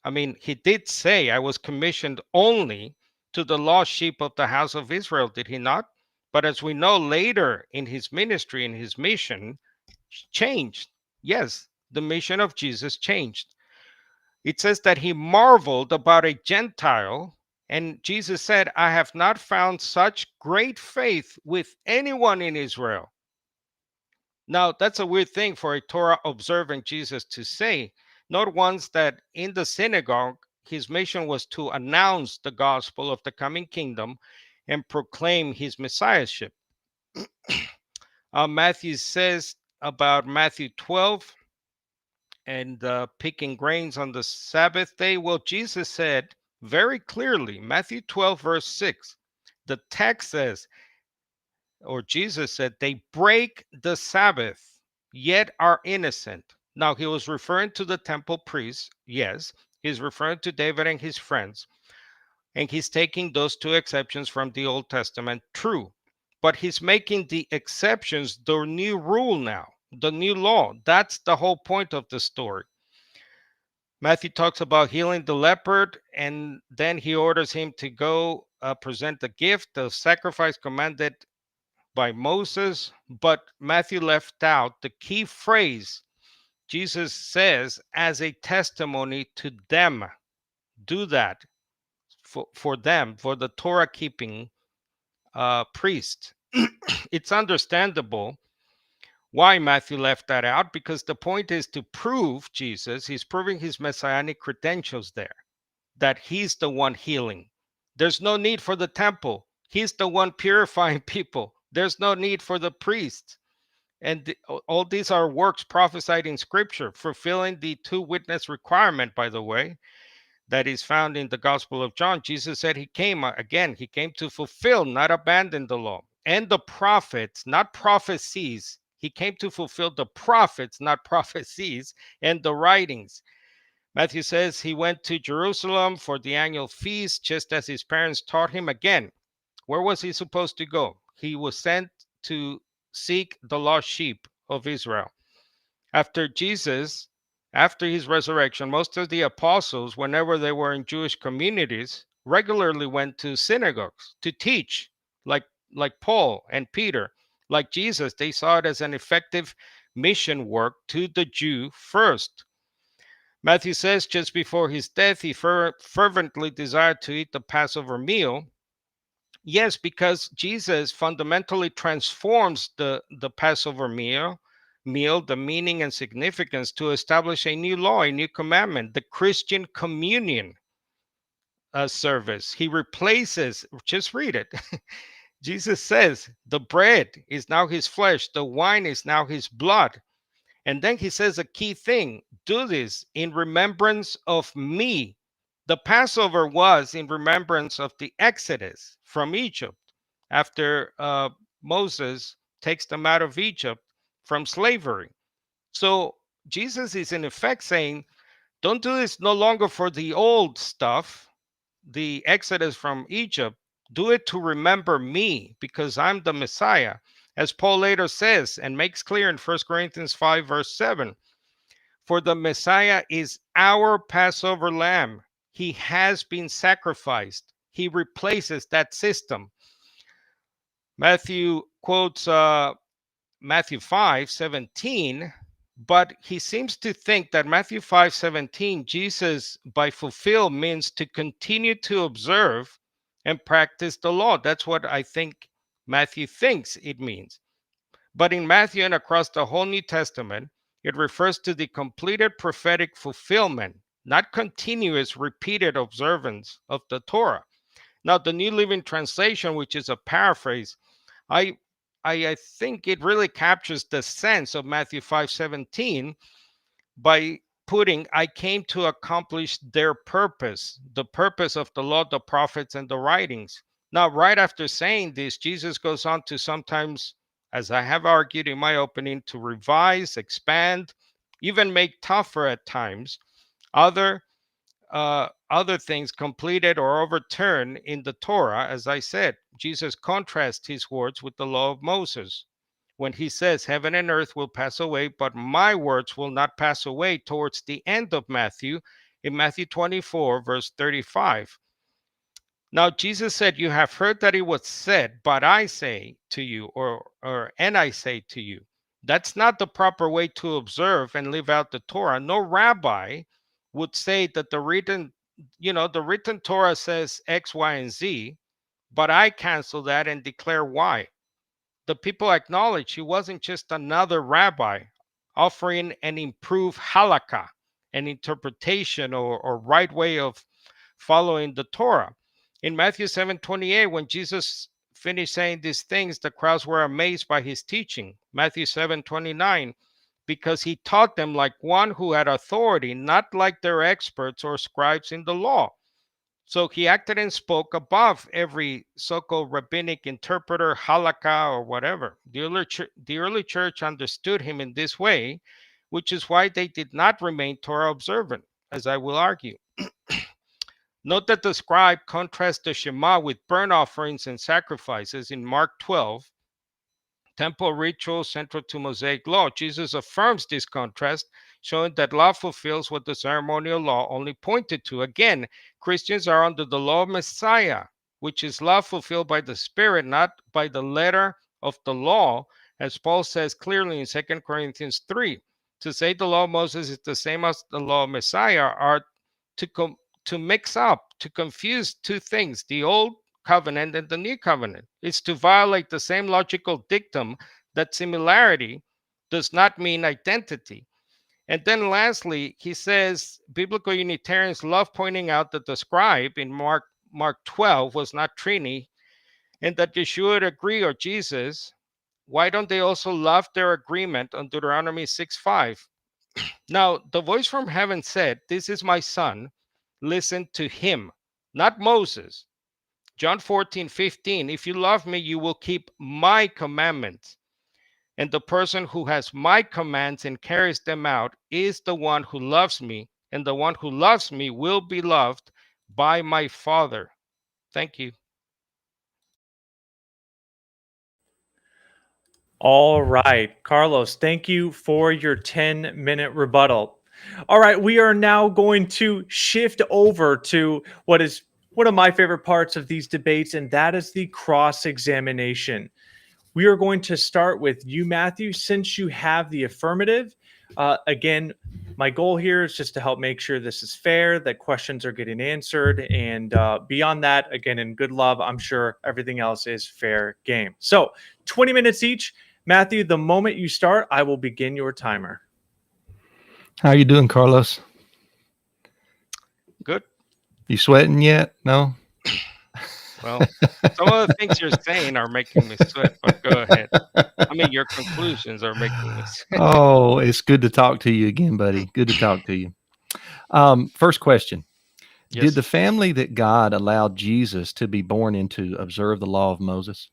I mean, he did say, I was commissioned only to the lost sheep of the house of Israel, did he not? But as we know later in his ministry, in his mission, changed. Yes, the mission of Jesus changed. It says that he marveled about a Gentile, and Jesus said, I have not found such great faith with anyone in Israel. Now, that's a weird thing for a Torah observant Jesus to say. Not once that in the synagogue, his mission was to announce the gospel of the coming kingdom and proclaim his messiahship. Matthew says about Matthew 12 and picking grains on the Sabbath day. Well, Jesus said very clearly, Matthew 12, verse 6, the text says, or Jesus said, they break the Sabbath, yet are innocent. Now, he was referring to the temple priests. Yes, he's referring to David and his friends. And he's taking those two exceptions from the Old Testament, true. But he's making the exceptions the new rule now, the new law. That's the whole point of the story. Matthew talks about healing the leopard, and then he orders him to go present the gift of sacrifice commanded by Moses. But Matthew left out the key phrase. Jesus says, as a testimony to them, do that for them, for the Torah keeping priest. It's understandable why Matthew left that out, because the point is to prove Jesus. He's proving his messianic credentials there, that he's the one healing. There's no need for the temple. He's the one purifying people. There's no need for the priest. And all these are works prophesied in scripture, fulfilling the two witness requirement, by the way, that is found in the Gospel of John. Jesus said he came, again, he came to fulfill, not abandon the law. And the prophets, not prophecies. He came to fulfill the prophets, not prophecies, and the writings. Matthew says he went to Jerusalem for the annual feast, just as his parents taught him. Again, where was he supposed to go? He was sent to seek the lost sheep of Israel. After his resurrection, most of the apostles, whenever they were in Jewish communities, regularly went to synagogues to teach, like Paul and Peter. Like Jesus, they saw it as an effective mission work to the Jew first. Matthew says just before his death, he fervently desired to eat the Passover meal. Yes, because Jesus fundamentally transforms the Passover meal, the meaning and significance, to establish a new law, a new commandment, the Christian communion service. He replaces, just read it. Jesus says, the bread is now his flesh, the wine is now his blood. And then he says a key thing: do this in remembrance of me. The Passover was in remembrance of the Exodus from Egypt after Moses takes them out of Egypt from slavery. So Jesus is in effect saying, don't do this no longer for the old stuff, the Exodus from Egypt. Do it to remember me, because I'm the Messiah. As Paul later says and makes clear in 1 Corinthians 5, verse 7, for the Messiah is our Passover lamb. He has been sacrificed. He replaces that system. Matthew quotes Matthew 5:17, but he seems to think that Matthew 5:17, Jesus by fulfill means to continue to observe and practice the law. That's what I think Matthew thinks it means. But in Matthew and across the whole New Testament, it refers to the completed prophetic fulfillment, not continuous repeated observance of the Torah. Now, the New Living Translation, which is a paraphrase, I think it really captures the sense of Matthew 5:17 by putting, I came to accomplish their purpose, the purpose of the law, the prophets, and the writings. Now, right after saying this, Jesus goes on to sometimes, as I have argued in my opening, to revise, expand, even make tougher at times other things completed or overturned in the Torah. As I said, Jesus contrasts his words with the law of Moses when he says, heaven and earth will pass away, but my words will not pass away, towards the end of Matthew, in Matthew 24, verse 35. Now, Jesus said, you have heard that it was said, but I say to you, and I say to you. That's not the proper way to observe and live out the Torah. No rabbi would say that the written Torah says X, Y, and Z, but I cancel that and declare Y. The people acknowledge he wasn't just another rabbi offering an improved halakha, an interpretation or right way of following the Torah. In Matthew 7:28, when Jesus finished saying these things, the crowds were amazed by his teaching. Matthew 7:29, because he taught them like one who had authority, not like their experts or scribes in the law. So he acted and spoke above every so-called rabbinic interpreter, halakha, or whatever. The early church understood him in this way, which is why they did not remain Torah observant, as I will argue. Note that the scribe contrasts the Shema with burnt offerings and sacrifices in Mark 12, temple ritual central to Mosaic law. Jesus affirms this contrast, showing that law fulfills what the ceremonial law only pointed to. Again, Christians are under the law of Messiah, which is law fulfilled by the Spirit, not by the letter of the law, as Paul says clearly in 2 Corinthians 3. To say the law of Moses is the same as the law of Messiah are to mix up, to confuse two things, the old covenant and the new covenant. It's to violate the same logical dictum that similarity does not mean identity. And then lastly, he says biblical Unitarians love pointing out that the scribe in Mark 12 was not Trini, and that Yeshua would agree, or Jesus. Why don't they also love their agreement on Deuteronomy 6:5? Now, the voice from heaven said, this is my son, listen to him, not Moses. John 14:15, if you love me, you will keep my commandments. And the person who has my commands and carries them out is the one who loves me, and the one who loves me will be loved by my Father. Thank you. All right, Carlos, thank you for your 10-minute rebuttal. All right, we are now going to shift over to what is one of my favorite parts of these debates, and that is the cross examination. We are going to start with you, Matthew, since you have the affirmative. Again, my goal here is just to help make sure this is fair, that questions are getting answered. And beyond that, again, in good love, I'm sure everything else is fair game. So 20 minutes each. Matthew, the moment you start, I will begin your timer. How are you doing, Carlos? Good. You sweating yet? No? Well, some of the things you're saying are making me sweat, but go ahead. I mean, your conclusions are making me sweat. Oh, it's good to talk to you again, buddy. Good to talk to you. First question. Yes. Did the family that God allowed Jesus to be born into observe the law of Moses?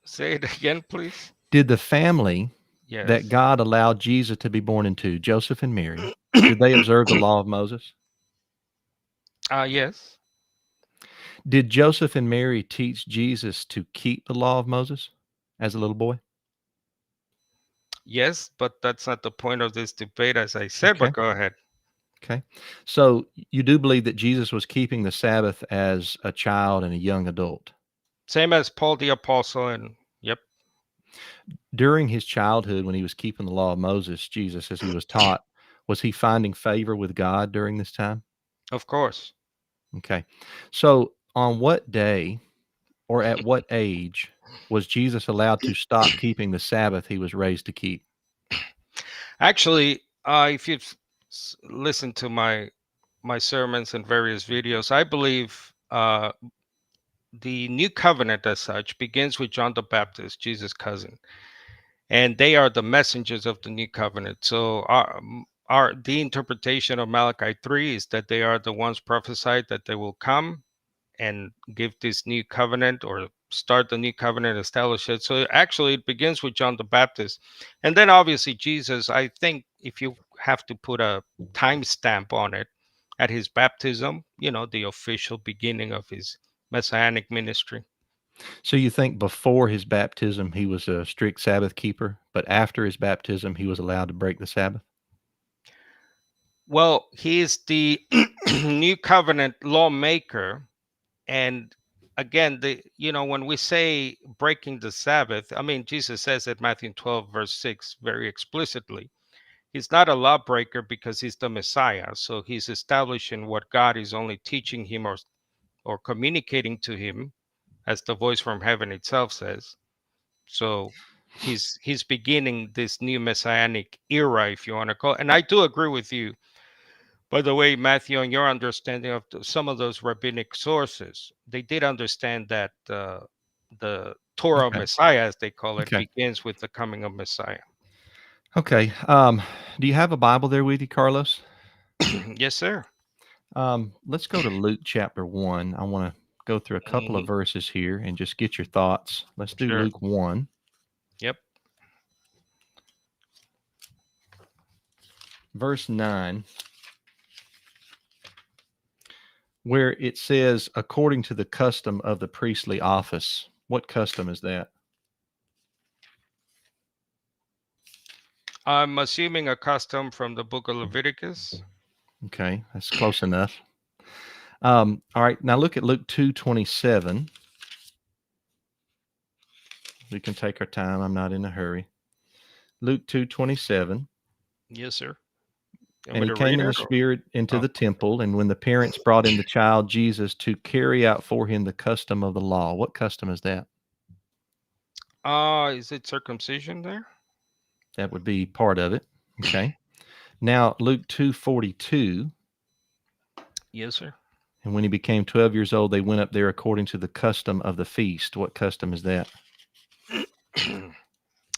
Say it again, please? Did the family Yes. that God allowed Jesus to be born into, Joseph and Mary, did they observe the law of Moses? Yes. Did Joseph and Mary teach Jesus to keep the law of Moses as a little boy? Yes, but that's not the point of this debate, as I said, Okay. but go ahead. Okay. So you do believe that Jesus was keeping the Sabbath as a child and a young adult? Same as Paul the Apostle, and yep. During his childhood, when he was keeping the law of Moses, Jesus, as he was taught, was he finding favor with God during this time? Of course. Okay. So on what day or at what age was Jesus allowed to stop keeping the Sabbath he was raised to keep? Actually, if you've listened to my sermons and various videos, I believe the new covenant as such begins with John the Baptist, Jesus' cousin, and they are the messengers of the new covenant. So the interpretation of Malachi 3 is that they are the ones prophesied that they will come and give this new covenant or start the new covenant, establish it. So actually it begins with John the Baptist. And then obviously Jesus, I think if you have to put a timestamp on it, at his baptism, the official beginning of his messianic ministry. So you think before his baptism he was a strict Sabbath keeper, but after his baptism he was allowed to break the Sabbath? Well, he is the new covenant lawmaker. And again, when we say breaking the Sabbath, I mean, Jesus says at Matthew 12, verse 6, very explicitly, he's not a lawbreaker because he's the Messiah. So he's establishing what God is only teaching him or communicating to him, as the voice from heaven itself says. So he's beginning this new messianic era, if you want to call it. And I do agree with you, by the way, Matthew, on your understanding of some of those rabbinic sources, they did understand that the Torah Okay. Messiah, as they call it, Okay. begins with the coming of Messiah. Okay. Do you have a Bible there with you, Carlos? Yes, sir. Let's go to Luke chapter 1. I want to go through a couple of verses here and just get your thoughts. Let's do Sure. Luke 1. Yep. Verse 9, where it says, according to the custom of the priestly office. What custom is that? I'm assuming a custom from the book of Leviticus. Okay, that's close enough. All right, now look at Luke 2:27. We can take our time. I'm not in a hurry. Luke 2:27. Yes, sir. And he came in the Spirit into the temple, and when the parents brought in the child Jesus to carry out for him the custom of the law. What custom is that? Is it circumcision there? That would be part of it. Okay. Now, Luke 2:42. Yes, sir. And when he became 12 years old, they went up there according to the custom of the feast. What custom is that?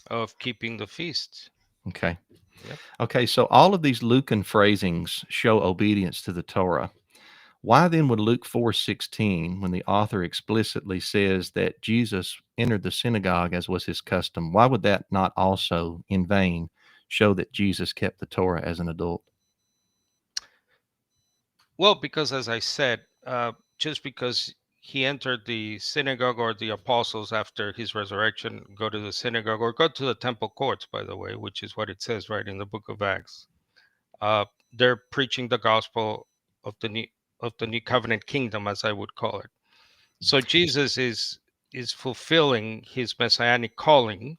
Of keeping the feast. Okay. Yep. Okay, so all of these Lucan phrasings show obedience to the Torah. Why then would Luke 4:16, when the author explicitly says that Jesus entered the synagogue as was his custom, why would that not also in vain show that Jesus kept the Torah as an adult? Well, because as I said, just because he entered the synagogue, or the apostles after his resurrection go to the synagogue or go to the temple courts, by the way, which is what it says right in the book of Acts. They're preaching the gospel of the new covenant kingdom, as I would call it. So Jesus is fulfilling his messianic calling,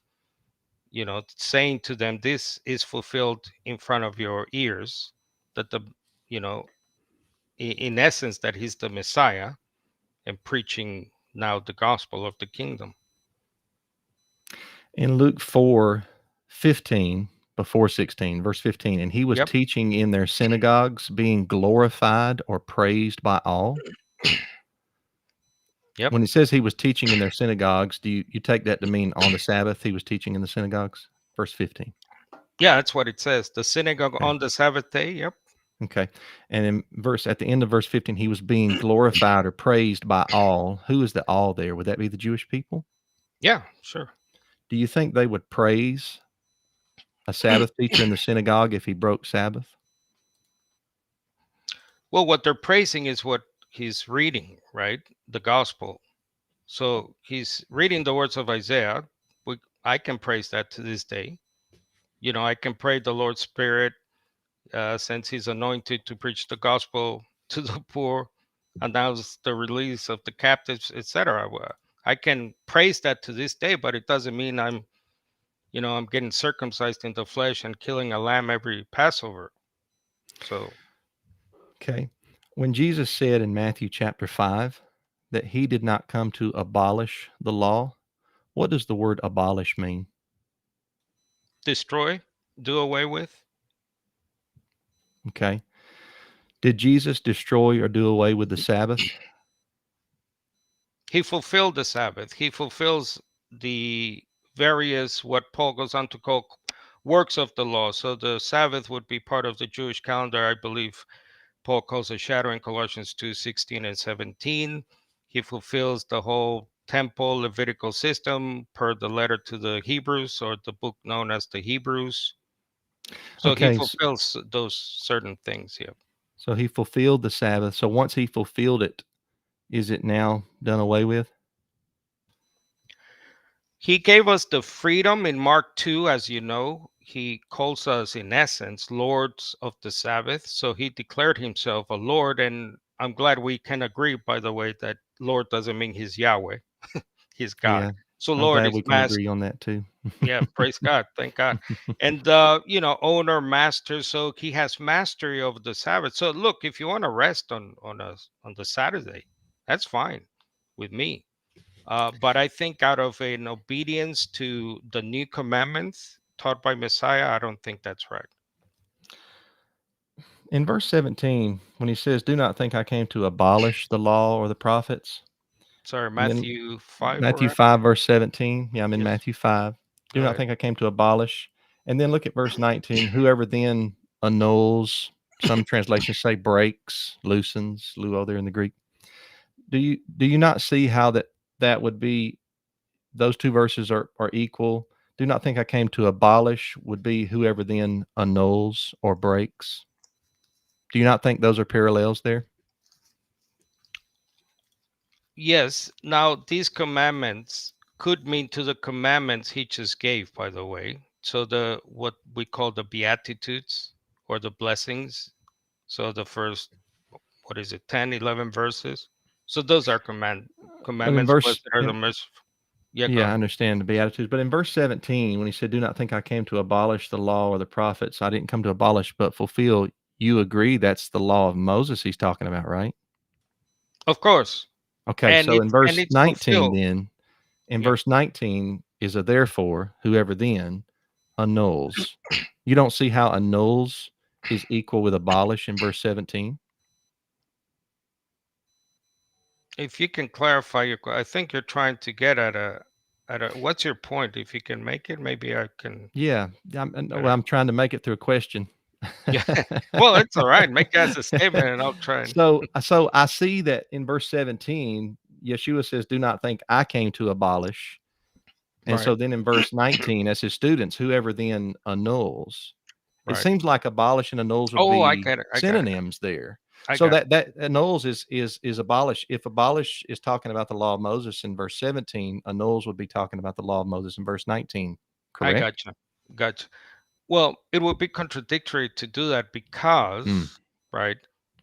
saying to them, this is fulfilled in front of your ears, that you know, in essence, that he's the Messiah, and preaching now the gospel of the kingdom. In Luke 4:15, before 16, verse 15, and he was Yep. teaching in their synagogues, being glorified or praised by all. Yep. When it says he was teaching in their synagogues, do you take that to mean on the Sabbath he was teaching in the synagogues? Verse 15. Yeah, that's what it says. The synagogue Okay. on the Sabbath day. Yep. Okay. And at the end of verse 15, he was being glorified or praised by all. Who is the all there? Would that be the Jewish people? Yeah, sure. Do you think they would praise a Sabbath teacher in the synagogue if he broke Sabbath? Well, what they're praising is what he's reading, right? The gospel. So he's reading the words of Isaiah. I can praise that to this day. I can pray the Lord's Spirit, since he's anointed to preach the gospel to the poor, announce the release of the captives, etc. I can praise that to this day, but it doesn't mean I'm getting circumcised in the flesh and killing a lamb every Passover. So, Okay. When Jesus said in Matthew chapter 5 that he did not come to abolish the law, what does the word abolish mean? destroy, do away with. Okay. Did Jesus destroy or do away with the Sabbath? He fulfilled the Sabbath. He fulfills the various, what Paul goes on to call, works of the law. So the Sabbath would be part of the Jewish calendar. I believe Paul calls a shadow in Colossians 2:16 and 17. He fulfills the whole temple Levitical system per the letter to the Hebrews, or the book known as the Hebrews. So he Okay. fulfills those certain things. Yeah. So he fulfilled the Sabbath. So once he fulfilled it, is it now done away with? He gave us the freedom in Mark 2, as you know. He calls us, in essence, lords of the Sabbath. So he declared himself a Lord. And I'm glad we can agree, by the way, that Lord doesn't mean he's Yahweh, he's God. Yeah. So I'm Lord glad is we can master. agree on that too. Yeah, praise God. Thank God. And, owner, master. So he has mastery over the Sabbath. So look, if you want to rest on the Saturday, that's fine with me. But I think out of an obedience to the new commandments taught by Messiah, I don't think that's right. In verse 17, when he says, "Do not think I came to abolish the law or the prophets." Sorry, And then Matthew 5, Matthew right? 5, verse 17. Yeah, I'm in Yes. Matthew 5. Do Go not ahead. think I came to abolish. And then look at verse 19. Whoever then annuls, some translations say breaks, loosens, luo there in the Greek. Do you not see how that would be? Those two verses are equal. Do not think I came to abolish would be whoever then annuls or breaks. Do you not think those are parallels there? Yes. Now, these commandments could mean to the commandments he just gave, by the way. So what we call the Beatitudes, or the blessings. So the first, what is it, 10, 11 verses. So those are But in commandments. verse Blessed are the merciful. Yeah, go Yeah, I ahead. understand the Beatitudes. But in verse 17, when he said, "Do not think I came to abolish the law or the prophets," I didn't come to abolish, but fulfill. You agree that's the law of Moses he's talking about, right? Of course. Okay, And so in verse it's 19, fulfilled. then, in Yep. verse 19 is a therefore, whoever then annuls. You don't see how annuls is equal with abolish in verse 17? If you can clarify I think you're trying to get at what's your point? If you can make it, maybe I can. Yeah, I'm trying to make it through a question. Yeah. Well, it's all right. Make that as a statement, and I'll try. So I see that in verse 17, Yeshua says, "Do not think I came to abolish." And Right. so then in verse 19, as his students, whoever then annuls, it Right. seems like abolish and annuls would Oh, I be get it. I got it. synonyms there. I So got it. that annuls is abolish. If abolish is talking about the law of Moses in verse 17, annuls would be talking about the law of Moses in verse 19. I Correct? got you. Got you. Well, it would be contradictory to do that because, right,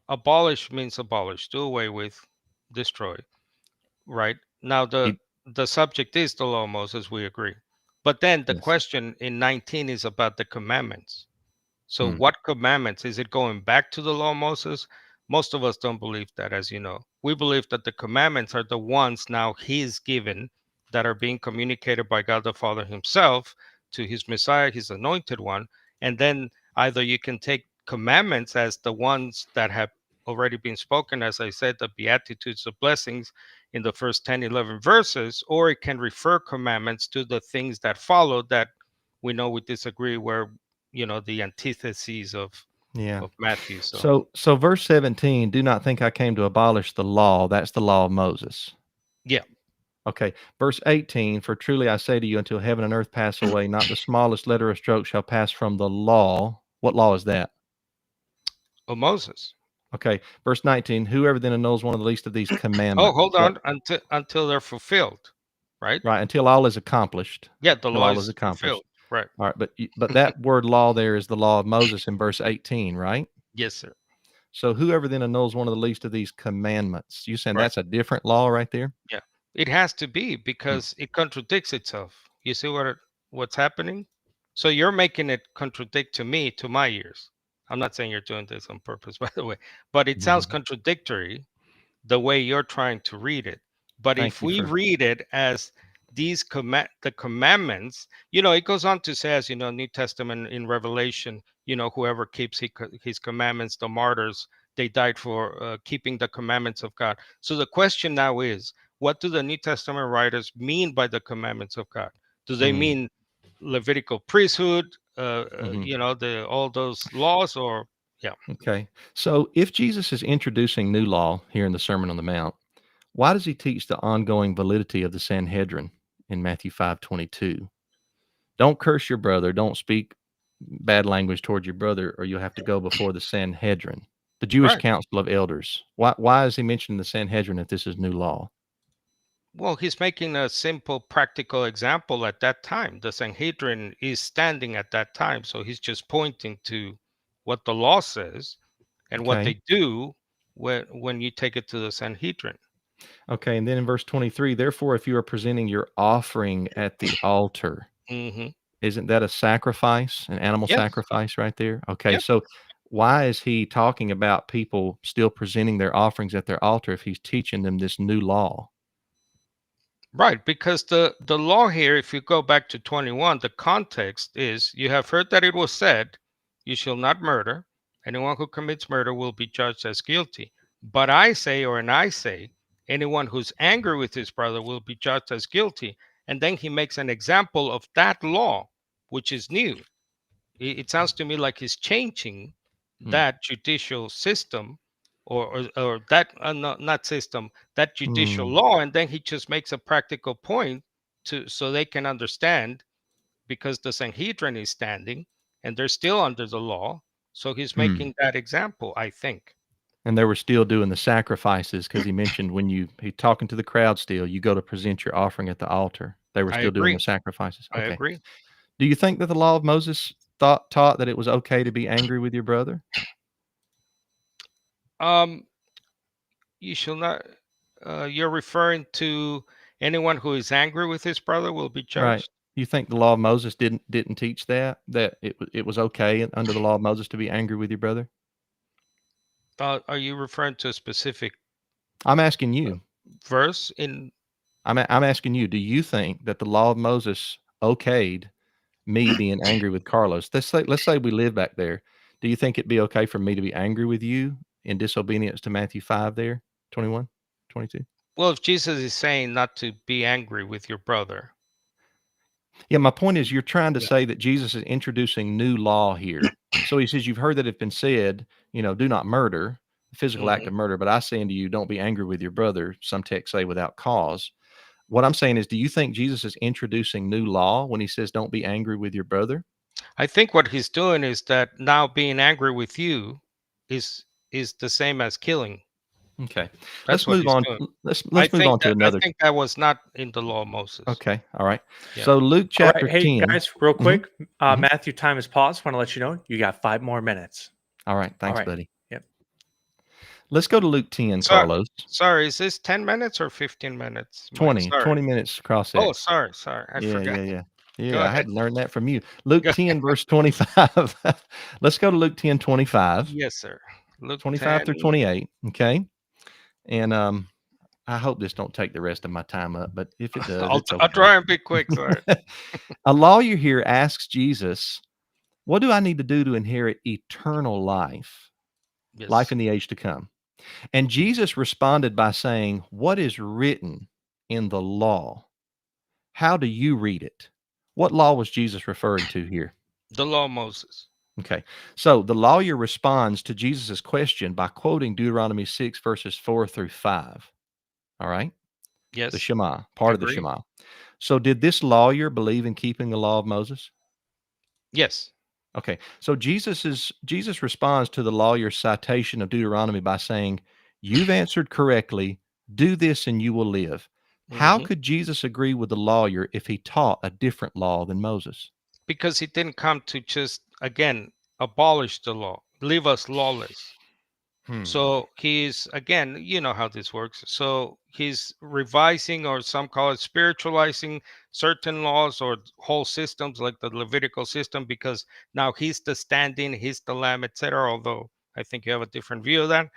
abolish means abolish, do away with, destroy, right? Now the subject is the law of Moses, we agree. But then the Yes. question in 19 is about the commandments. So Mm. what commandments? Is it going back to the law of Moses? Most of us don't believe that, as you know. We believe that the commandments are the ones now he's given that are being communicated by God the Father himself to his Messiah, his anointed one. And then either you can take commandments as the ones that have already been spoken, as I said, the Beatitudes, the blessings in the first 10, 11 verses, or it can refer commandments to the things that follow that we know we disagree, where the antitheses of Matthew. So verse 17, do not think I came to abolish the law. That's the law of Moses. Yeah. Okay. Verse 18, for truly I say to you, until heaven and earth pass away, not the smallest letter or stroke shall pass from the law. What law is that? Of Moses. Okay. Verse 19, whoever then annuls one of the least of these commandments. Oh, hold on. Until they're fulfilled, right? Right. Until all is accomplished. Yeah, the Until law all is is accomplished. fulfilled. Right. All right. But that word law there is the law of Moses in verse 18, right? Yes, sir. So whoever then annuls one of the least of these commandments, you saying Right. that's a different law right there? Yeah. It has to be because it contradicts itself. You see what's happening? So you're making it contradict to me, to my ears. I'm not saying you're doing this on purpose, by the way, but it sounds contradictory the way you're trying to read it. But Thank if you we for read it as the commandments, it goes on to say, as New Testament in Revelation, whoever keeps his commandments, the martyrs, they died for keeping the commandments of God. So the question now is, what do the New Testament writers mean by the commandments of God? Do they mean Levitical priesthood, all those laws, or yeah? Okay. So if Jesus is introducing new law here in the Sermon on the Mount, why does he teach the ongoing validity of the Sanhedrin in Matthew 5:22? Don't curse your brother, don't speak bad language towards your brother, or you'll have to go before the Sanhedrin, the Jewish Right. council of elders. Why is he mentioning the Sanhedrin if this is new law? Well, he's making a simple, practical example at that time. The Sanhedrin is standing at that time. So he's just pointing to what the law says and what Okay. they do when you take it to the Sanhedrin. Okay. And then in verse 23, therefore, if you are presenting your offering at the altar, Mm-hmm. isn't that a sacrifice, an animal Yes. sacrifice right there? Okay. Yep. So why is he talking about people still presenting their offerings at their altar if he's teaching them this new law? Right. Because the law here, if you go back to 21, the context is, you have heard that it was said, you shall not murder. Anyone who commits murder will be judged as guilty. But I say, anyone who's angry with his brother will be judged as guilty. And then he makes an example of that law, which is new. It sounds to me like he's changing that judicial system, or that not system, that judicial law, and then he just makes a practical point so they can understand, because the Sanhedrin is standing and they're still under the law. So he's making that example, I think. And they were still doing the sacrifices because he mentioned when he's talking to the crowd still, you go to present your offering at the altar. They were I still doing agree. the sacrifices. I Okay. agree. Do you think that the law of Moses taught that it was okay to be angry with your brother? You shall not. You're referring to anyone who is angry with his brother will be Right. judged. You think the law of Moses didn't teach that it was okay under the law of Moses to be angry with your brother? Are you referring to a specific I'm asking you. verse in? I'm asking you. Do you think that the law of Moses okayed me being angry with Carlos? Let's say we live back there. Do you think it'd be okay for me to be angry with you in disobedience to Matthew 5 there, 21, 22? Well, if Jesus is saying not to be angry with your brother. Yeah, my point is you're trying to Yeah. say that Jesus is introducing new law here. So he says, you've heard that it's been said, do not murder, the physical act of murder, but I say unto you, don't be angry with your brother. Some texts say without cause. What I'm saying is, do you think Jesus is introducing new law when he says, don't be angry with your brother? I think what he's doing is that now being angry with you is the same as killing. Okay. That's Let's what move he's on. doing. Let's move on to I another. think that was not in the law of Moses. Okay. All right. Yeah. So Luke All chapter right, hey 10. guys, real quick, Mhm. Matthew, time has paused. Want to let you know you got 5 more minutes. All right. Thanks, All right. buddy. Yep. Let's go to Luke 10, Carlos. Sorry, is this 10 minutes or 15 minutes? 20 minutes cross X. Oh, sorry. I forgot. Yeah, I ahead. had to learn that from you. Luke 10, verse 25. Let's go to Luke 10, 25. Yes, sir. Luke 25 through 10. 28. Okay. And I hope this don't take the rest of my time up, but if it does, it's okay. I'll try and be quick. Sorry. A lawyer here asks Jesus, what do I need to do to inherit eternal life? Yes. Life in the age to come. And Jesus responded by saying, what is written in the law? How do you read it? What law was Jesus referring to here? The law of Moses. Okay. So the lawyer responds to Jesus' question by quoting Deuteronomy 6, verses 4 through 5. All right. Yes. The Shema, part of the Agree. Shema. So did this lawyer believe in keeping the law of Moses? Yes. Okay. So Jesus responds to the lawyer's citation of Deuteronomy by saying, you've answered correctly. Do this and you will live. How could Jesus agree with the lawyer if he taught a different law than Moses? Because he didn't come to just, again, abolish the law, leave us lawless. So he's, again, you know how this works. So he's revising, or some call it spiritualizing, certain laws or whole systems like the Levitical system, because now he's the stand-in, he's the lamb, etc. Although I think you have a different view of that.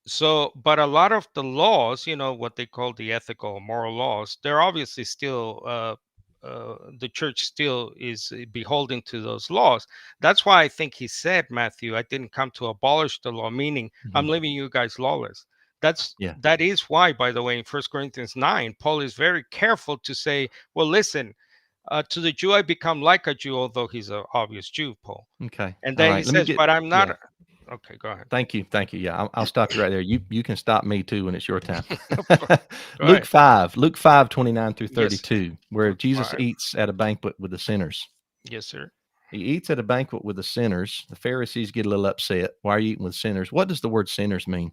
So, but a lot of the laws, what they call the ethical or moral laws, they're obviously still, the church still is beholden to those laws. That's why I think he said, Matthew, I didn't come to abolish the law, meaning I'm leaving you guys lawless. That is why, by the way, in 1 Corinthians 9, Paul is very careful to say, well, listen, to the Jew, I become like a Jew, although he's an obvious Jew, Paul. Okay. And then he says, but I'm not. Okay, go ahead. Thank you. Yeah, I'll stop you right there. You can stop me too when it's your time. Luke 5, 29 through 32, where Jesus eats at a banquet with the sinners. Yes, sir. He eats at a banquet with the sinners. The Pharisees get a little upset. Why are you eating with sinners? What does the word sinners mean?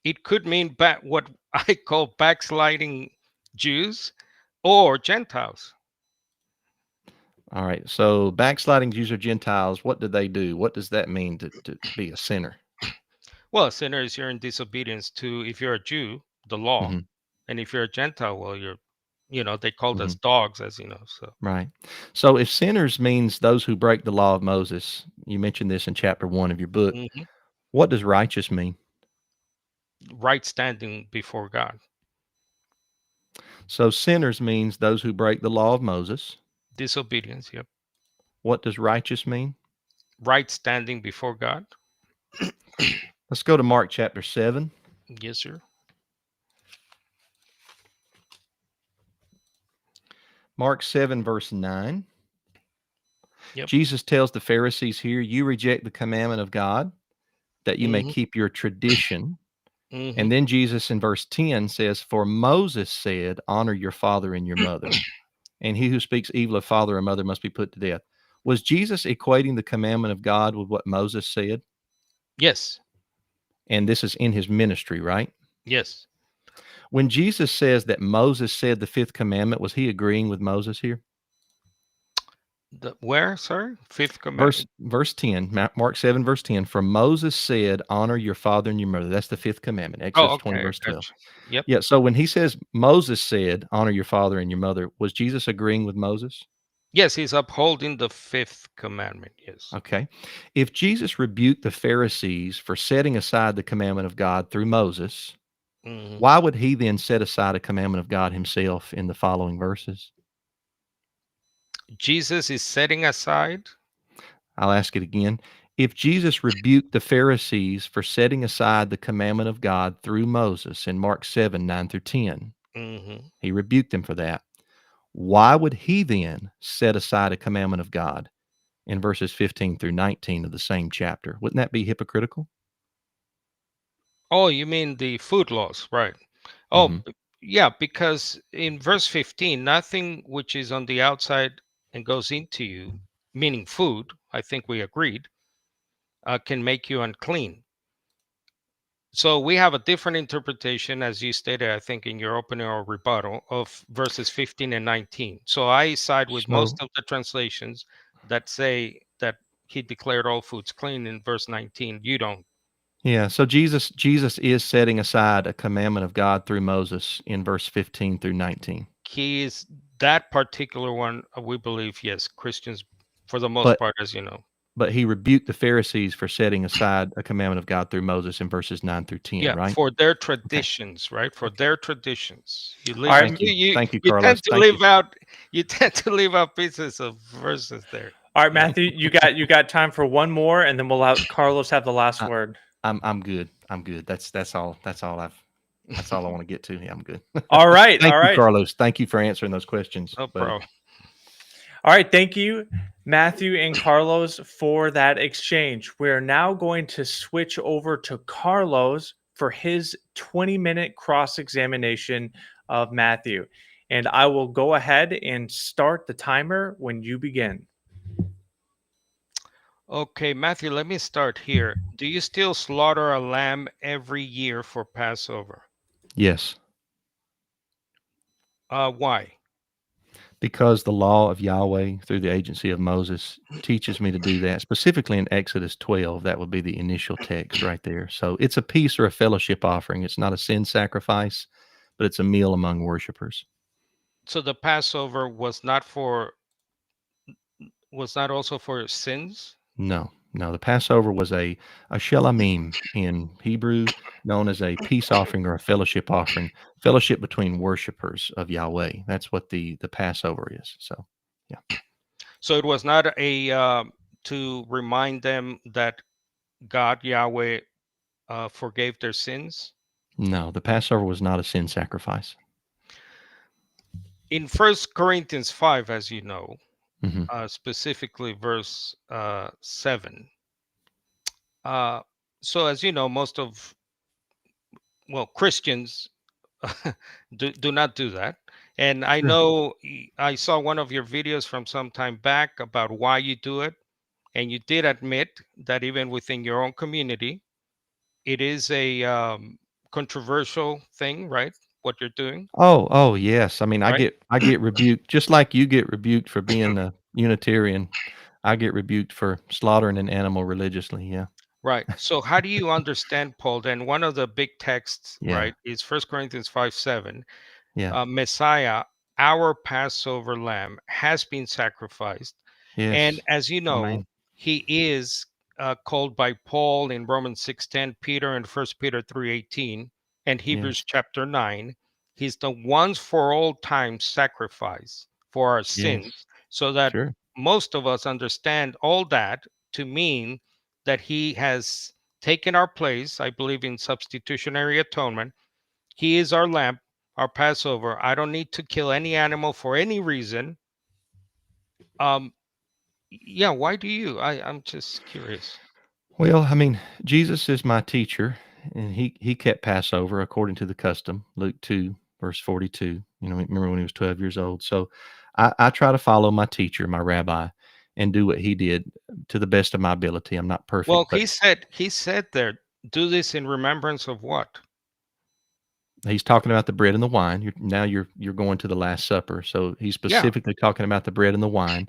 It could mean what I call backsliding Jews or Gentiles. All right. So backsliding Jews or Gentiles, what do they do? What does that mean to be a sinner? Well, a sinner is you're in disobedience to, if you're a Jew, the law. And if you're a Gentile, well, they called us dogs, as you know. So right. So if sinners means those who break the law of Moses, you mentioned this in chapter 1 of your book. What does righteous mean? Right standing before God. So sinners means those who break the law of Moses. Disobedience, yep. What does righteous mean? Right standing before God. Let's go to Mark chapter 7. Yes, sir. Mark 7, verse 9. Yep. Jesus tells the Pharisees here, you reject the commandment of God that you may keep your tradition. And then Jesus in verse 10 says, for Moses said, honor your father and your mother. And he who speaks evil of father or mother must be put to death. Was Jesus equating the commandment of God with what Moses said? Yes. And this is in his ministry, right? Yes. When Jesus says that Moses said the fifth commandment, was he agreeing with Moses here? Where, sorry? Fifth commandment. Verse 10, Mark 7, verse 10, for Moses said, honor your father and your mother. That's the fifth commandment, Exodus 20, verse 12. Yep. Yeah, so when he says Moses said, honor your father and your mother, was Jesus agreeing with Moses? Yes, he's upholding the fifth commandment, yes. Okay. If Jesus rebuked the Pharisees for setting aside the commandment of God through Moses, why would he then set aside a commandment of God himself in the following verses? Jesus is setting aside. I'll ask it again. If Jesus rebuked the Pharisees for setting aside the commandment of God through Moses in Mark 7, 9 through 10, he rebuked them for that. Why would he then set aside a commandment of God in verses 15 through 19 of the same chapter. Wouldn't that be hypocritical? Oh, you mean the food laws, right? Oh, yeah, because in verse 15, nothing which is on the outside and goes into you, meaning food, I think we agreed, can make you unclean. So we have a different interpretation, as you stated, I think, in your opening or rebuttal, of verses 15 and 19. So I side with most So, of the translations that say that he declared all foods clean in verse 19. You don't. yeah, so Jesus is setting aside a commandment of God through Moses in verse 15 through 19. He is that particular one, we believe, yes, Christians, for the most But part, as you know. but he rebuked the Pharisees for setting aside a commandment of God through Moses in verses 9 through 10, Yeah, right? for their Okay. traditions, right? For Okay. their traditions. You All leave right. Thank you, you Carlos. tend to Thank you. leave out pieces of verses there. All right, Yeah. Matthew, you got time for one more, and then we'll let Carlos have the last I, word. I'm good. I'm good. That's all I want to get to. Yeah, I'm good. All right, Thank all you, right. Carlos. Thank you for answering those questions, No buddy. problem. All right, thank you, Matthew and Carlos, for that exchange. We're now going to switch over to Carlos for his 20-minute cross-examination of Matthew. And I will go ahead and start the timer when you begin. Okay, Matthew, let me start here. Do you still slaughter a lamb every year for Passover? Yes, Why? because the law of Yahweh through the agency of Moses teaches me to do that. Specifically in Exodus 12, that would be the initial text right there. So it's a peace or a fellowship offering. It's not a sin sacrifice, but it's a meal among worshipers. So the Passover was not also for sins? No, no. The Passover was a shelamim in Hebrew, known as a peace offering or a fellowship offering, fellowship between worshipers of Yahweh. That's what the Passover is. So, yeah. So it was not a to remind them that God Yahweh forgave their sins. No, the Passover was not a sin sacrifice. In 1 Corinthians 5, as you know, hmm specifically verse 7. So as you know, Christians do not do that. And I Sure. know I saw one of your videos from some time back about why you do it. And you did admit that even within your own community, it is a controversial thing, right? What you're doing, Oh, yes. I mean, right? I get rebuked just like you get rebuked for being a Unitarian. I get rebuked for slaughtering an animal religiously. Yeah. Right. So how do you understand, Paul? Then one of the big texts, Yeah. right, is 1 Corinthians 5:7. Yeah. Messiah, our Passover lamb, has been sacrificed. And Yes. as you know, Amen. he is called by Paul in Romans 6:10, Peter in 1 Peter 3:18, and Hebrews Yes. chapter 9. He's the once for all time sacrifice for our Yes. sins, so that Sure. most of us understand all that to mean that he has taken our place. I believe in substitutionary atonement. He is our lamb, our Passover. I don't need to kill any animal for any reason. Yeah, why do you? I'm just curious. Well, I mean, Jesus is my teacher, and he kept Passover according to the custom, Luke 2, verse 42. Remember when he was 12 years old. So I try to follow my teacher, my rabbi, and do what he did to the best of my ability. I'm not Well, perfect, but he said there, do this in remembrance of what? he's talking about the bread and the wine. You're going to the Last Supper. So he's Yeah. specifically talking about the bread and the wine.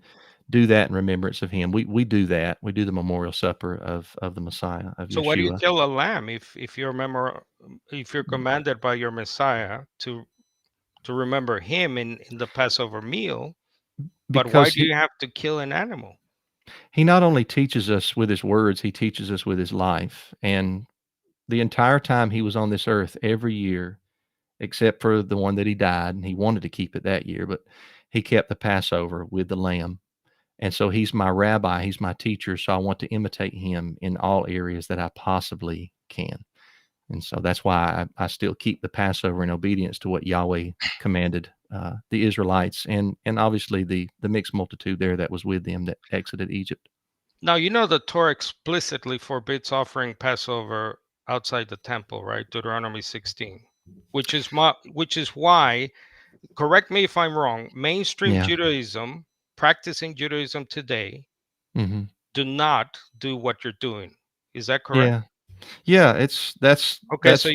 Do that in remembrance of him. We do that. We do the memorial supper of the Messiah, of So why do you Yeshua. kill a lamb if you're commanded by your Messiah to remember him in the Passover meal, but why Because do you have to kill an animal? he not only teaches us with his words, he teaches us with his life. And the entire time he was on this earth, every year, except for the one that he died, and he wanted to keep it that year, but he kept the Passover with the lamb. And so he's my rabbi, he's my teacher. So I want to imitate him in all areas that I possibly can. And so that's why I still keep the Passover in obedience to what Yahweh commanded the Israelites and obviously the mixed multitude there that was with them that exited Egypt. Now, you know the Torah explicitly forbids offering Passover outside the temple, right? Deuteronomy 16, which is why, correct me if I'm wrong, mainstream Yeah. Judaism, practicing Judaism today, Hmm. do not do what you're doing. Is that correct? Yeah. Yeah. Okay, That's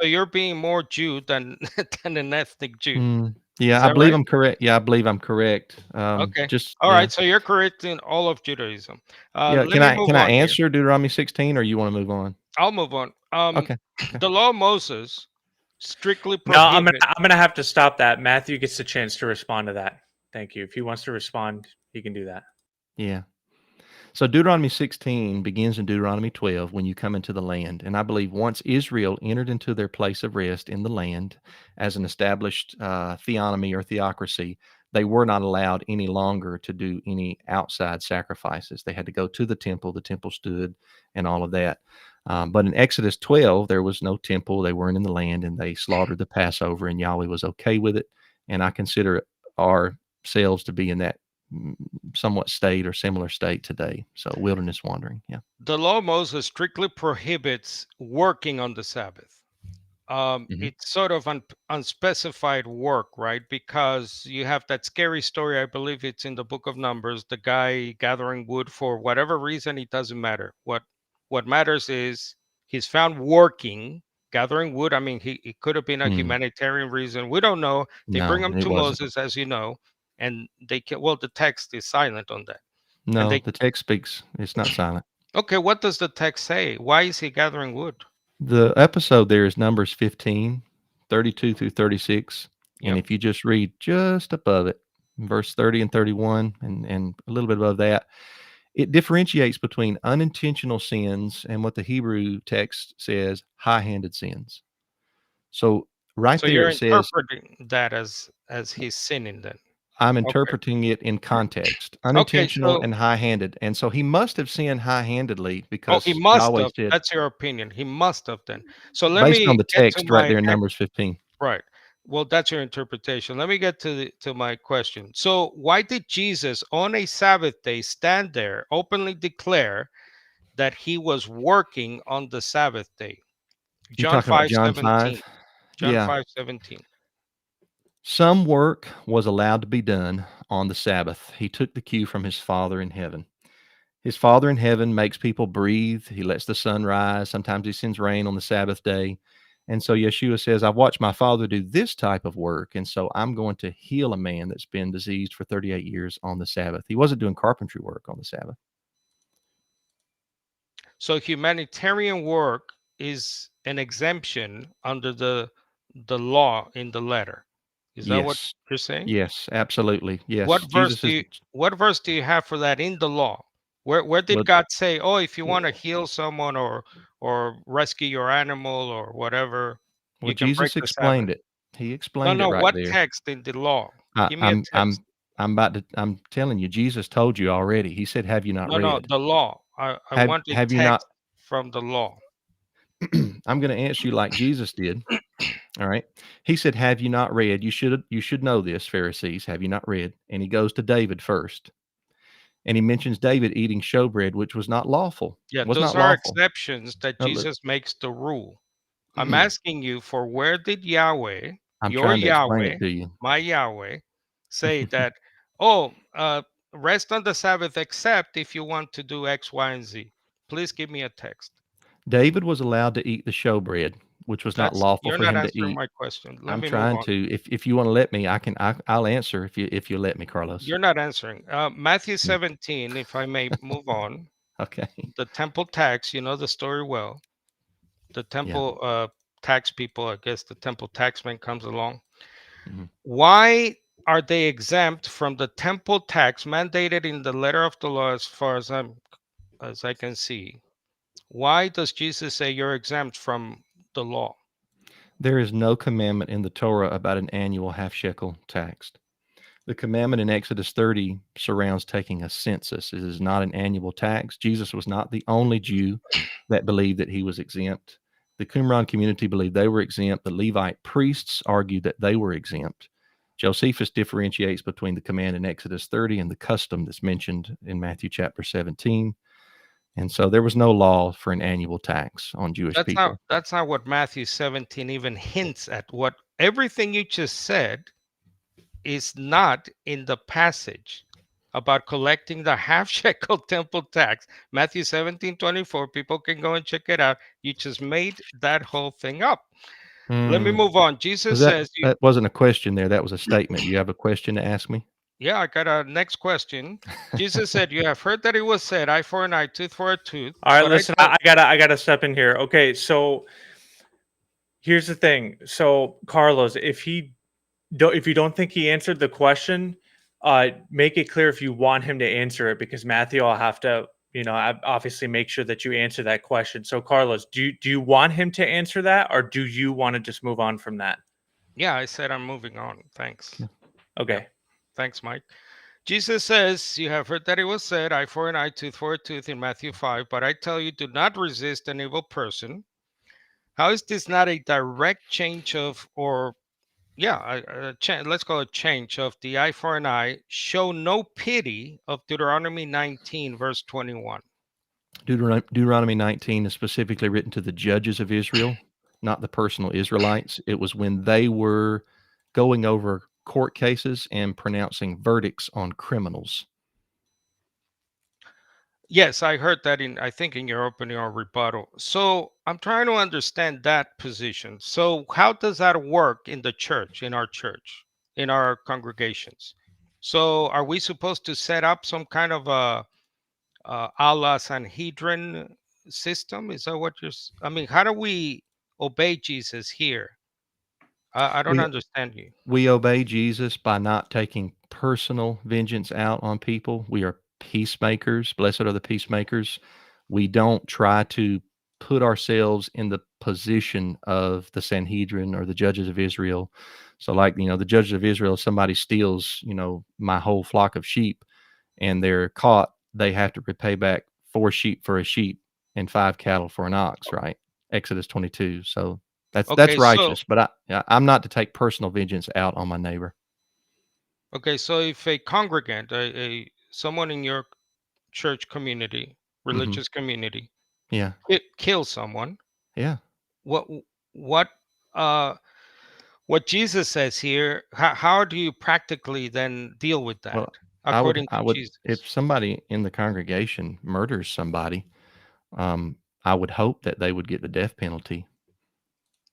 you're being more Jew than than an ethnic Jew. Is Yeah, I that believe right? I'm correct. Yeah, I believe I'm correct. Okay. Just All yeah, right. So you're correct in all of Judaism. yeah. Let me move Can I on here. answer Deuteronomy 16, or you want to move on? I'll move on. Okay. Okay. The law of Moses strictly No, prohibit. I'm gonna have to stop that. Matthew gets a chance to respond to that. Thank you. If he wants to respond, he can do that. Yeah. So Deuteronomy 16 begins in Deuteronomy 12 when you come into the land. And I believe once Israel entered into their place of rest in the land as an established theonomy or theocracy, they were not allowed any longer to do any outside sacrifices. They had to go to the temple stood, and all of that. But in Exodus 12, there was no temple. They weren't in the land, and they slaughtered the Passover, and Yahweh was okay with it. And I consider ourselves to be in that somewhat state or similar state today. So wilderness wandering. Yeah. The law of Moses strictly prohibits working on the Sabbath. Hmm. It's sort of unspecified work, right? Because you have that scary story. I believe it's in the book of Numbers. The guy gathering wood for whatever reason, it doesn't matter. What matters is he's found working, gathering wood. I mean, he it could have been a humanitarian reason. We don't know. They bring No, him it to wasn't. Moses, as you know, and they can. Well, the text is silent on that, and No, they. the text speaks. It's not silent. Okay, what does the text say? Why is he gathering wood? The episode there is Numbers 15, 32 through 36. And Yep. if you just read just above it, verse 30 and 31, and a little bit above that, it differentiates between unintentional sins and what the Hebrew text says, high-handed sins. So right So there you're it says, interpreting that as he's sinning then. I'm Okay. interpreting it in context, Okay, unintentional so and high-handed. And so he must have sinned high-handedly he because must Yahweh have. said, That's your opinion. He must have then. So let based on me the get to text right my there in Numbers 15. right. Well, that's your interpretation. Let me get to my question. So why did Jesus on a Sabbath day stand there, openly declare that he was working on the Sabbath day? You're John talking about five John seventeen. 5? John Yeah. 5:17. Some work was allowed to be done on the Sabbath. He took the cue from his Father in heaven. His Father in heaven makes people breathe. He lets the sun rise. Sometimes he sends rain on the Sabbath day. And so Yeshua says, I've watched my Father do this type of work. And so I'm going to heal a man that's been diseased for 38 years on the Sabbath. He wasn't doing carpentry work on the Sabbath. So humanitarian work is an exemption under the law in the letter. Is that what Yes. you're saying? Yes, absolutely. What Yes. verse Jesus do is, you what verse do you have for that in the law? Where did well, God say, "Oh, if you want to heal someone or rescue your animal or whatever, well, you can break Jesus the Sabbath"? explained it. He No, explained it no, right what there. text in the law? I, Give me a I'm text. I'm I'm about to. I'm telling you, Jesus told you already. He said, "Have you not No, no, read? the law. I Have want a Have you not?" text from the law. I'm going to answer you like Jesus did. All right. He said, "Have you not read? You should know this, Pharisees. Have you not read?" And he goes to David first, and he mentions David eating showbread, which was not lawful. Yeah, Was those not are lawful. exceptions that Look, Jesus makes the rule. I'm asking you for where did Yahweh, I'm your trying to explain Yahweh, it to you. my Yahweh, say that, oh, rest on the Sabbath except if you want to do X, Y, and Z? Please give me a text. David was allowed to eat the showbread, which was not lawful You're for not him to answering eat. my question. Let I'm me move trying on. to. If you want to let me, I'll answer if you let me, Carlos. You're not answering. Matthew Mm. 17, if I may move on. Okay. The temple tax, you know the story well. The Yeah. temple tax people, I guess the temple taxman comes along. Mhm. Why are they exempt from the temple tax mandated in the letter of the law as far as I can see? Why does Jesus say you're exempt from the law? There is no commandment in the Torah about an annual half shekel tax. The commandment in Exodus 30 surrounds taking a census. It is not an annual tax. Jesus was not the only Jew that believed that he was exempt. The Qumran community believed they were exempt. The Levite priests argued that they were exempt. Josephus differentiates between the command in Exodus 30 and the custom that's mentioned in Matthew chapter 17. And so there was no law for an annual tax on Jewish people. That's not what Matthew 17 even hints at. What everything you just said is not in the passage about collecting the half shekel temple tax. Matthew 17:24. People can go and check it out. You just made that whole thing up. Let me move on. Jesus says, that wasn't a question there. That was a statement. You have a question to ask me? Yeah, I got a next question. Jesus said, "You have heard that it was said, eye for an eye, tooth for a tooth." All right, listen, I gotta step in here. Okay, so here's the thing. So Carlos, if you don't think he answered the question, make it clear if you want him to answer it, because Matthew, I'll have to, obviously make sure that you answer that question. So Carlos, do you want him to answer that, or do you want to just move on from that? Yeah, I said I'm moving on. Thanks. Okay. Yeah. Thanks, Mike. Jesus says, "You have heard that it was said, eye for an eye, tooth for a tooth," in Matthew 5. But I tell you, do not resist an evil person. How is this not a direct change of, let's call it change of the eye for an eye? Show no pity of Deuteronomy 19, verse 21. Deuteronomy 19 is specifically written to the judges of Israel, not the personal Israelites. It was when they were going over court cases and pronouncing verdicts on criminals. Yes, I heard that I think in your opening or rebuttal. So I'm trying to understand that position. So how does that work in the church, in our congregations? So are we supposed to set up some kind of a la Sanhedrin system? Is that what I mean, how do we obey Jesus here? I don't understand you. We obey Jesus by not taking personal vengeance out on people. We are peacemakers. Blessed are the peacemakers. We don't try to put ourselves in the position of the Sanhedrin or the judges of Israel. So like, the judges of Israel, if somebody steals, my whole flock of sheep and they're caught, they have to repay back 4 sheep for a sheep and 5 cattle for an ox, right? Exodus 22. So that's righteous, but I'm not to take personal vengeance out on my neighbor. Okay, so if a congregant, someone in your church community, religious community, it kills someone, what Jesus says here, how do you practically then deal with that? Well, according I to would, Jesus? if somebody in the congregation murders somebody, I would hope that they would get the death penalty.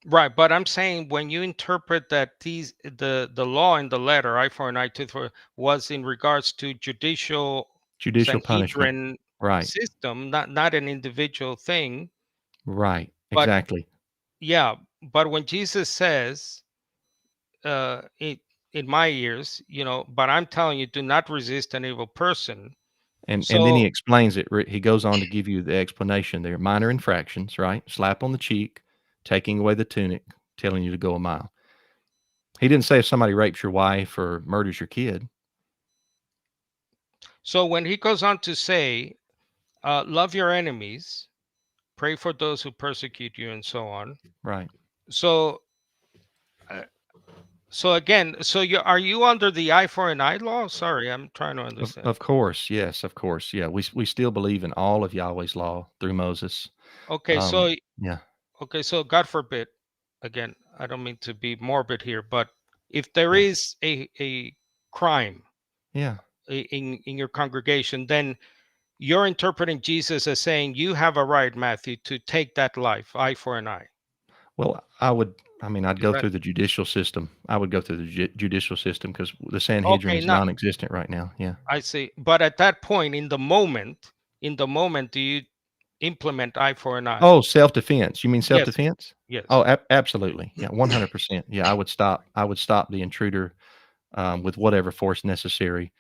Right, but I'm saying when you interpret that the law in the letter, eye for an eye, tooth for, was in regards to judicial punishment, right? System, not an individual thing. Right, But, exactly. Yeah, but when Jesus says, in my ears, but I'm telling you, do not resist an evil person. And then he explains it. He goes on to give you the explanation there. Minor infractions, right? Slap on the cheek, taking away the tunic, telling you to go a mile. He didn't say if somebody rapes your wife or murders your kid. So when he goes on to say, love your enemies, pray for those who persecute you, and so on. Right. So again, are you under the eye for an eye law? Sorry, I'm trying to understand. Of course, yes, of course, yeah. We still believe in all of Yahweh's law through Moses. Okay, Okay, so God forbid, again, I don't mean to be morbid here, but if there is a crime, in your congregation, then you're interpreting Jesus as saying you have a right, Matthew, to take that life, eye for an eye. Well, I'd go through the judicial system. I would go through the judicial system because the Sanhedrin is non-existent right now. Yeah. I see. But at that point, in the moment, do you implement eye for an eye? Oh, self-defense. You mean self-defense? Yes. Oh, absolutely. Yeah, 100%. Yeah, I would stop the intruder with whatever force necessary.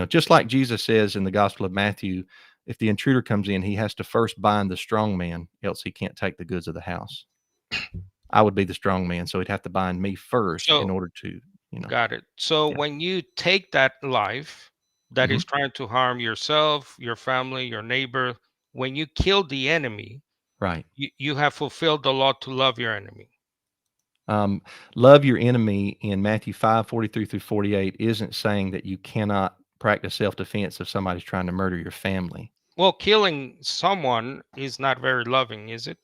Just like Jesus says in the Gospel of Matthew, if the intruder comes in, he has to first bind the strong man, else he can't take the goods of the house. I would be the strong man, so he'd have to bind me first in order to, Got it. So when you take that life that is trying to harm yourself, your family, your neighbor, when you kill the enemy, right, you have fulfilled the law to love your enemy. Love your enemy in Matthew 5:43 through 48 isn't saying that you cannot practice self-defense if somebody's trying to murder your family. Well, killing someone is not very loving, is it?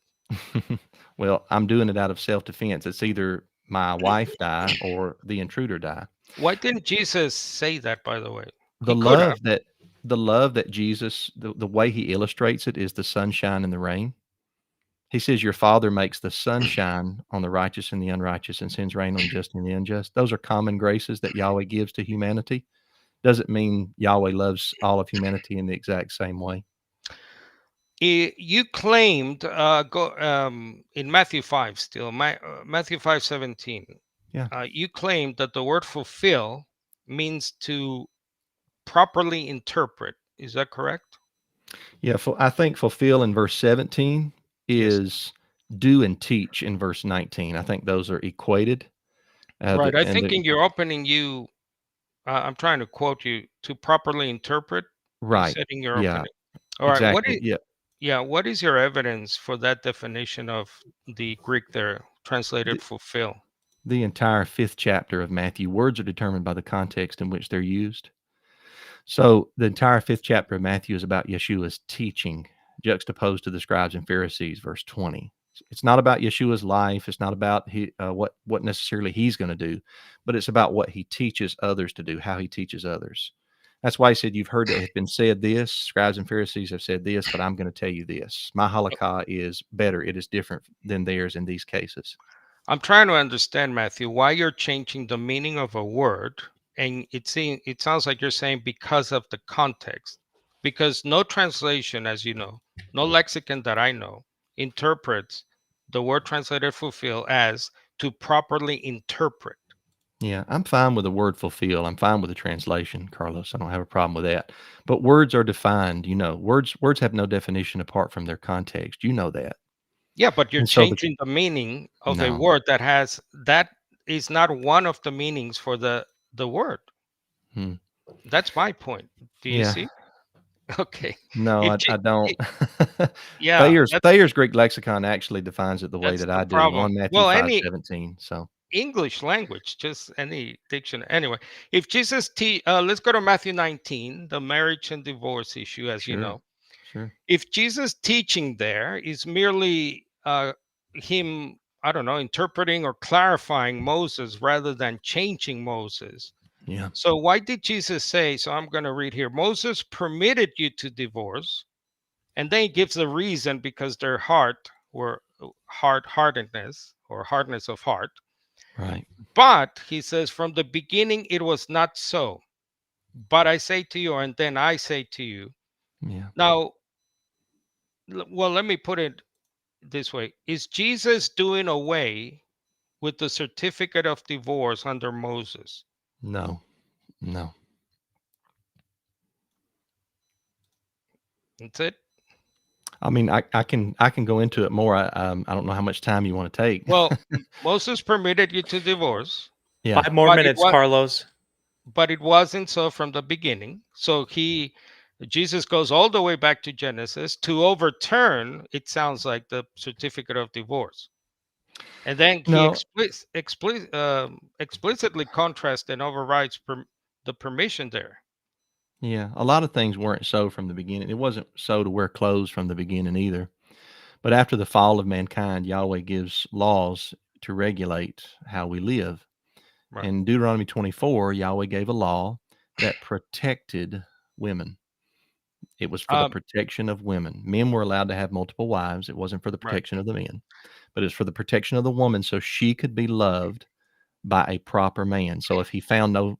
Well, I'm doing it out of self-defense. It's either my wife die or the intruder die. Why didn't Jesus say that, by the way? The He could have. love that the love that Jesus, the way he illustrates it is the sunshine and the rain. He says, "Your Father makes the sun shine on the righteous and the unrighteous and sends rain on the just and the unjust." Those are common graces that Yahweh gives to humanity. Doesn't mean Yahweh loves all of humanity in the exact same way. You claimed in Matthew 5 still, Matthew 5:17. Yeah. You claimed that the word fulfill means to properly interpret. Is that correct? Yeah, I think fulfill in verse 17 Yes. is do and teach in verse 19. I think those are equated. Right. I think in your opening, I'm trying to quote you, to properly interpret. You right. said in your Yeah, opening. All right. exactly. What is your evidence for that definition of the Greek there, translated fulfill? The entire 5th chapter of Matthew, words are determined by the context in which they're used. So the entire 5th chapter of Matthew is about Yeshua's teaching, juxtaposed to the scribes and Pharisees, verse 20. It's not about Yeshua's life. It's not about what necessarily he's going to do, but it's about what he teaches others to do, how he teaches others. That's why he said, "You've heard it has been said this, scribes and Pharisees have said this, but I'm going to tell you this. My halakha is better. It is different than theirs in these cases." I'm trying to understand, Matthew, why you're changing the meaning of a word. And it sounds like you're saying because of the context. Because no translation, as you know, no lexicon that I know, interprets the word translated fulfill as to properly interpret. Yeah, I'm fine with the word fulfill. I'm fine with the translation, Carlos. I don't have a problem with that. But words are defined, words have no definition apart from their context. You know that. Yeah, but you're And so changing the meaning of a no. word that is not one of the meanings for the word. That's my point. Do you see? Okay. No, I don't. Yeah. Thayer's Greek lexicon actually defines it the way That's that the I do problem. on Matthew Well, 5:17. So English language, just any dictionary. Anyway, if Jesus let's go to Matthew 19, the marriage and divorce issue, as you know. Sure. If Jesus teaching there is merely him, I don't know, interpreting or clarifying Moses rather than changing Moses. Yeah. So why did Jesus say, so I'm going to read here, Moses permitted you to divorce, and then he gives the reason because their heart were hardness or hardness of heart. Right. But he says, from the beginning, it was not so. But I say to you, and then I say to you. Yeah. Now, well, let me put it this way. Is Jesus doing away with the certificate of divorce under Moses? No. That's it. I mean, I can go into it more. I don't know how much time you want to take. Well, Moses permitted you to divorce. Yeah. 5 more minutes, Carlos. But it wasn't so from the beginning. So Jesus goes all the way back to Genesis to overturn, it sounds like, the certificate of divorce. And then he explicitly contrasts and overrides the permission there. Yeah, a lot of things weren't so from the beginning. It wasn't so to wear clothes from the beginning either. But after the fall of mankind, Yahweh gives laws to regulate how we live. Right. In Deuteronomy 24, Yahweh gave a law that protected women. It was for the protection of women. Men were allowed to have multiple wives. It wasn't for the protection of the men, but it's for the protection of the woman so she could be loved by a proper man. So if she found no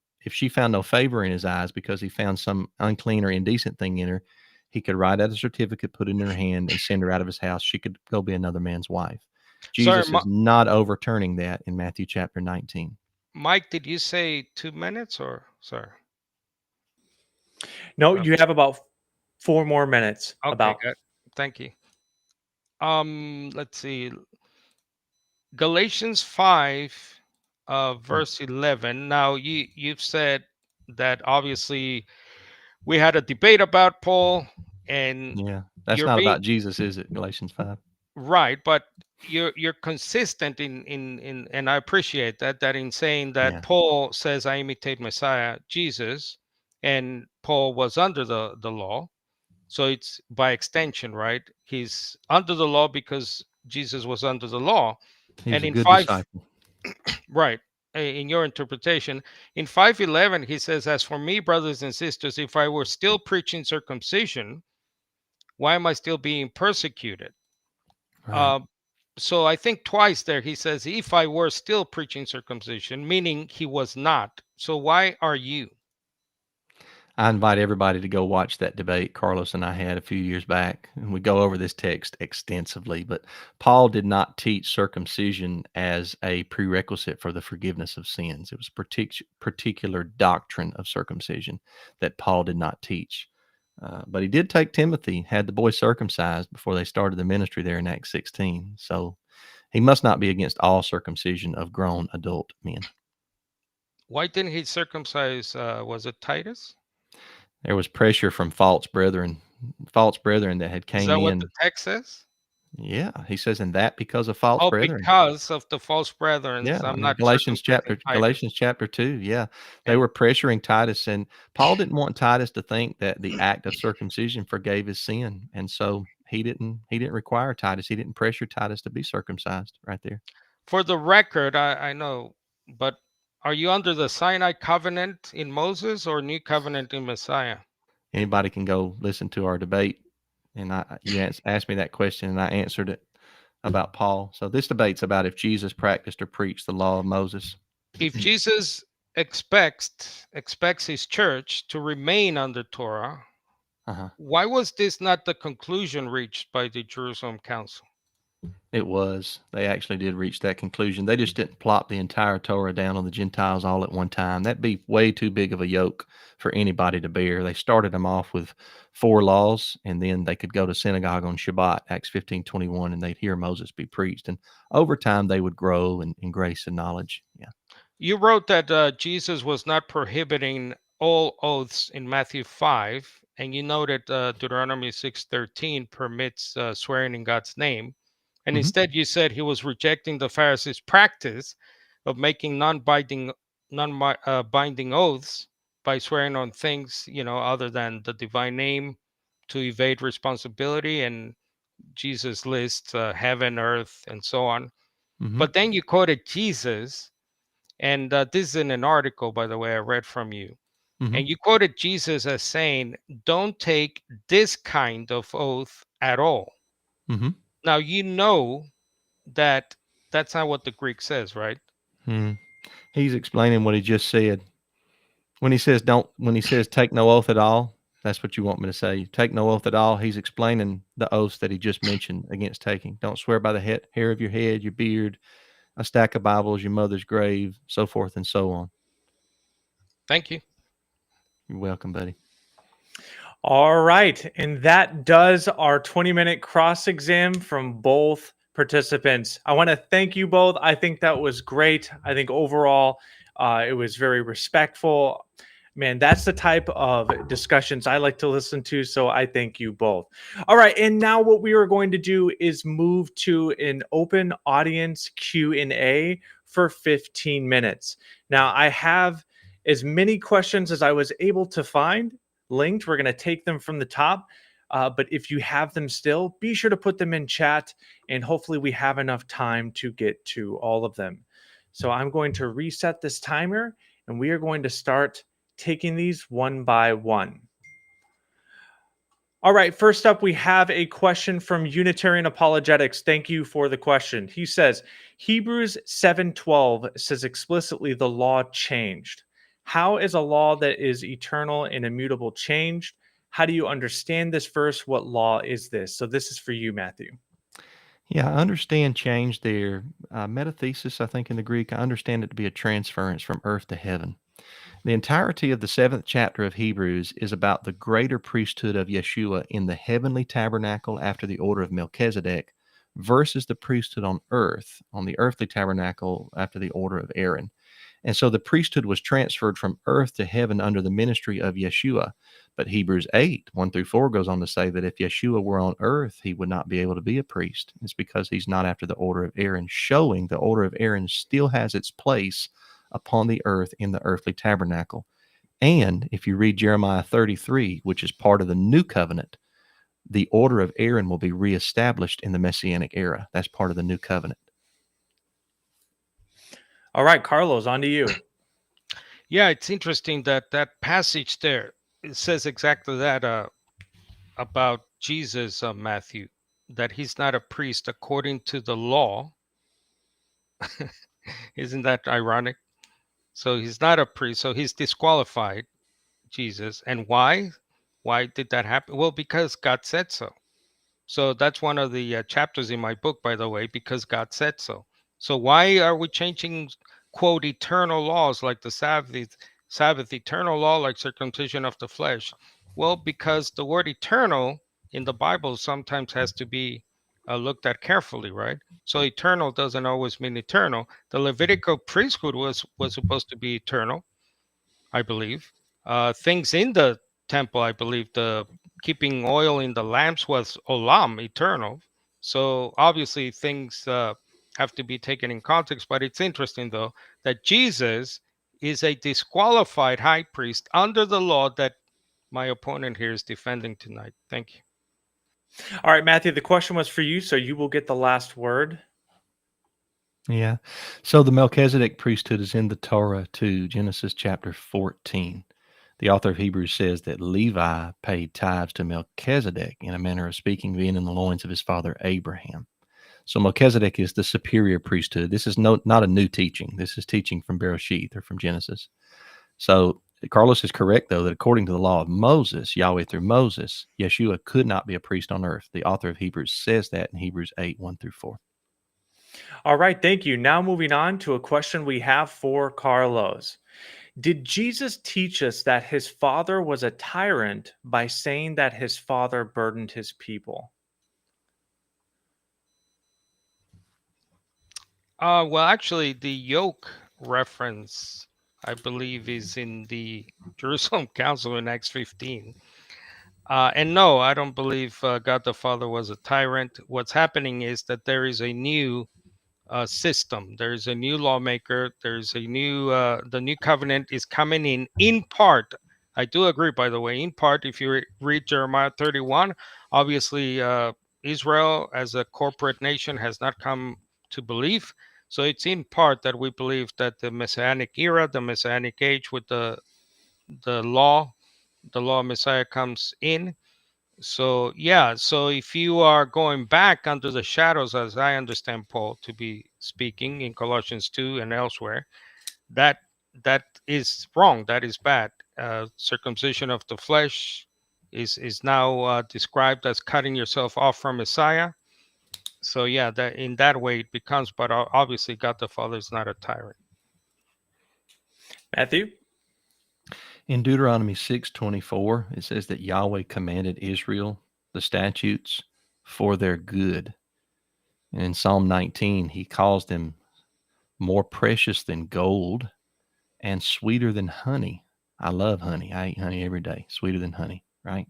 favor in his eyes because he found some unclean or indecent thing in her, he could write out a certificate, put it in her hand, and send her out of his house. She could go be another man's wife. Jesus is not overturning that in Matthew chapter 19. Mike, did you say 2 minutes or sorry? No, you have about 4 more minutes. Okay, good. Thank you. Let's see. Galatians 5, verse 11. Now, you've said that obviously we had a debate about Paul, and that's not about Jesus, is it? Galatians 5. Right, but you're consistent in and I appreciate that in saying that Yeah. Paul says I imitate Messiah Jesus, and Paul was under the law, so it's by extension, right? He's under the law because Jesus was under the law. He was And a in good 5, disciple. right, in your interpretation, in 5:11 he says, as for me, brothers and sisters, if I were still preaching circumcision, why am I still being persecuted? Right. uh, so I think twice there he says, if I were still preaching circumcision, meaning he was not. So why are you? I invite everybody to go watch that debate Carlos and I had a few years back, and we go over this text extensively. But Paul did not teach circumcision as a prerequisite for the forgiveness of sins. It was a particular doctrine of circumcision that Paul did not teach. But he did take Timothy, had the boy circumcised before they started the ministry there in Acts 16. So he must not be against all circumcision of grown adult men. Why didn't he circumcise, was it Titus? There was pressure from false brethren that had Is came that what the in. text says? Yeah, he says, and that because of false Oh, brethren. because of the false brethren, Yeah, I I'm mean not circumcising Titus. Galatians chapter 2. Yeah, they And were pressuring Titus, and Paul didn't want Titus to think that the act of circumcision forgave his sin, and so he didn't require Titus. He didn't pressure Titus to be circumcised. Right there. for the record, I know, but are you under the Sinai covenant in Moses or new covenant in Messiah? Anybody can go listen to our debate, and you asked me that question, and I answered it about Paul. So this debate's about if Jesus practiced or preached the law of Moses. If Jesus expects his church to remain under Torah, Uh-huh. why was this not the conclusion reached by the Jerusalem Council? It was. They actually did reach that conclusion. They just didn't plop the entire Torah down on the Gentiles all at one time. That'd be way too big of a yoke for anybody to bear. They started them off with 4 laws, and then they could go to synagogue on Shabbat, Acts 15:21, and they'd hear Moses be preached. And over time, they would grow in grace and knowledge. Yeah. You wrote that Jesus was not prohibiting all oaths in Matthew 5, and you noted Deuteronomy 6:13 permits swearing in God's name. And Hmm. instead, you said he was rejecting the Pharisees' practice of making non-binding oaths by swearing on things, other than the divine name to evade responsibility. And Jesus lists heaven, earth, and so on. Hmm. But then you quoted Jesus, and this is in an article, by the way, I read from you. Hmm. And you quoted Jesus as saying, don't take this kind of oath at all. Hmm. Now, you know that that's not what the Greek says, right? Hmm. He's explaining what he just said. When he says take no oath at all, that's what you want me to say. Take no oath at all. He's explaining the oaths that he just mentioned against taking. Don't swear by the hair of your head, your beard, a stack of Bibles, your mother's grave, so forth and so on. Thank you. You're welcome, buddy. All right. And that does our 20-minute cross exam from both participants. I want to thank you both. I think that was great. I think overall, it was very respectful. Man, that's the type of discussions I like to listen to. So I thank you both. All right. And now what we are going to do is move to an open audience Q&A for 15 minutes. Now, I have as many questions as I was able to find linked. We're going to take them from the top. But if you have them still, be sure to put them in chat, and hopefully we have enough time to get to all of them. So I'm going to reset this timer, and we are going to start taking these one by one. All right, first up, we have a question from Unitarian Apologetics. Thank you for the question. He says, Hebrews 7:12 says explicitly the law changed. How is a law that is eternal and immutable changed? How do you understand this verse? What law is this? So this is for you, Matthew. Yeah, I understand change there. Metathesis, I think in the Greek, I understand it to be a transference from earth to heaven. The entirety of the 7th chapter of Hebrews is about the greater priesthood of Yeshua in the heavenly tabernacle after the order of Melchizedek versus the priesthood on earth, on the earthly tabernacle after the order of Aaron. And so the priesthood was transferred from earth to heaven under the ministry of Yeshua. But Hebrews 8:1-4 goes on to say that if Yeshua were on earth, he would not be able to be a priest. It's because he's not after the order of Aaron, showing the order of Aaron still has its place upon the earth in the earthly tabernacle. And if you read Jeremiah 33, which is part of the new covenant, the order of Aaron will be reestablished in the Messianic era. That's part of the new covenant. All right, Carlos, on to you. Yeah, it's interesting that that passage there, it says exactly that about Jesus, Matthew, that he's not a priest according to the law. Isn't that ironic? So he's not a priest, so he's disqualified, Jesus. And why? Why did that happen? Well, because God said so. So that's one of the chapters in my book, by the way, because God said so. So why are we changing, quote, eternal laws like the Sabbath eternal law, like circumcision of the flesh? Well, because the word eternal in the Bible sometimes has to be looked at carefully, right? So eternal doesn't always mean eternal. The Levitical priesthood was supposed to be eternal, I believe. Things in the temple, I believe, the keeping oil in the lamps was olam, eternal. So obviously things have to be taken in context. But it's interesting, though, that Jesus is a disqualified high priest under the law that my opponent here is defending tonight. Thank you. All right, Matthew, the question was for you, so you will get the last word. Yeah. So the Melchizedek priesthood is in the Torah too, Genesis chapter 14. The author of Hebrews says that Levi paid tithes to Melchizedek, in a manner of speaking, being in the loins of his father Abraham. So Melchizedek is the superior priesthood. This is not a new teaching. This is teaching from Bereshith or from Genesis. So Carlos is correct, though, that according to the law of Moses, Yahweh through Moses, Yeshua could not be a priest on earth. The author of Hebrews says that in Hebrews 8:1-4. All right, thank you. Now moving on to a question we have for Carlos. Did Jesus teach us that his father was a tyrant by saying that his father burdened his people? Well, actually, the yoke reference, I believe, is in the Jerusalem Council in Acts 15. And no, I don't believe God the Father was a tyrant. What's happening is that there is a new system. There's a new lawmaker. There's a new, the new covenant is coming in part. I do agree, by the way, in part, if you read Jeremiah 31, obviously Israel as a corporate nation has not come to belief. So it's in part that we believe that the Messianic era, the Messianic age with the law, the law of Messiah comes in. So yeah, so if you are going back under the shadows, as I understand Paul to be speaking in Colossians 2 and elsewhere, that that is wrong. That is bad. Circumcision of the flesh is now described as cutting yourself off from Messiah. So yeah, that in that way it becomes. But obviously, God the Father is not a tyrant. Matthew? In Deuteronomy 6:24, it says that Yahweh commanded Israel the statutes for their good. And in Psalm 19, he calls them more precious than gold and sweeter than honey. I love honey. I eat honey every day. Sweeter than honey, right?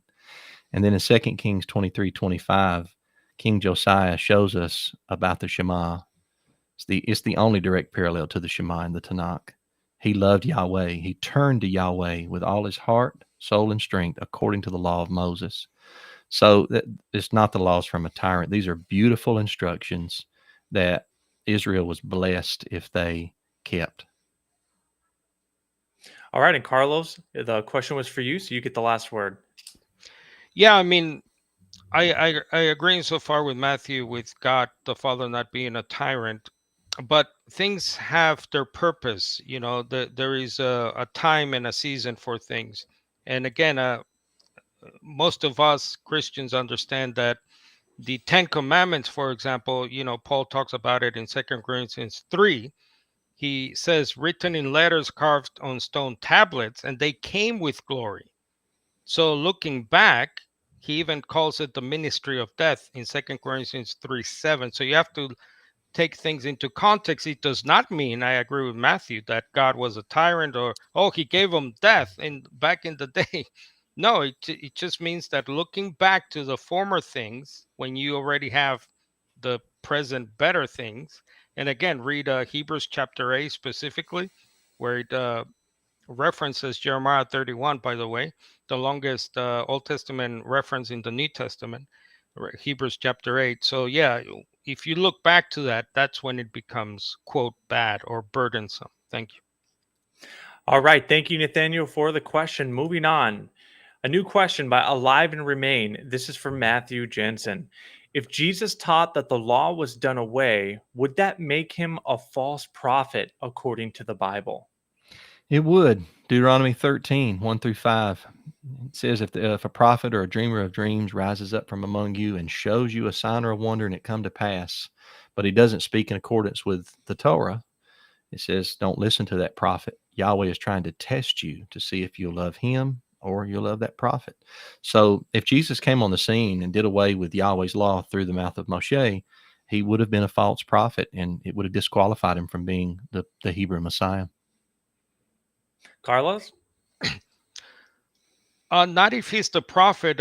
And then in 2 Kings 23:25, King Josiah shows us about the Shema. It's the only direct parallel to the Shema in the Tanakh. He loved Yahweh. He turned to Yahweh with all his heart, soul, and strength according to the law of Moses. So it's not the laws from a tyrant. These are beautiful instructions that Israel was blessed if they kept. All right, and Carlos, the question was for you, so you get the last word. Yeah, I mean, I agree so far with Matthew, with God the Father not being a tyrant, but things have their purpose. You know, there is a time and a season for things. And again, most of us Christians understand that the Ten Commandments, for example, you know, Paul talks about it in 2 Corinthians 3. He says, written in letters carved on stone tablets, and they came with glory. So looking back, he even calls it the ministry of death in 2 Corinthians 3:7. So you have to take things into context, it does not mean, I agree with Matthew, that God was a tyrant or, oh, he gave them death back in the day. No, it just means that looking back to the former things when you already have the present better things. And again, read Hebrews chapter 8 specifically, where it references Jeremiah 31, by the way, the longest Old Testament reference in the New Testament, Hebrews chapter 8. So yeah, if you look back to that, that's when it becomes, quote, bad or burdensome. Thank you. All right. Thank you, Nathaniel, for the question. Moving on. A new question by Alive and Remain. This is from Matthew Janzen. If Jesus taught that the law was done away, would that make him a false prophet according to the Bible? It would. Deuteronomy 13, 1 through 5. It says, if a prophet or a dreamer of dreams rises up from among you and shows you a sign or a wonder and it come to pass, but he doesn't speak in accordance with the Torah, it says, don't listen to that prophet. Yahweh is trying to test you to see if you'll love him or you'll love that prophet. So if Jesus came on the scene and did away with Yahweh's law through the mouth of Moshe, he would have been a false prophet, and it would have disqualified him from being the Hebrew Messiah. Carlos? Not if he's the prophet,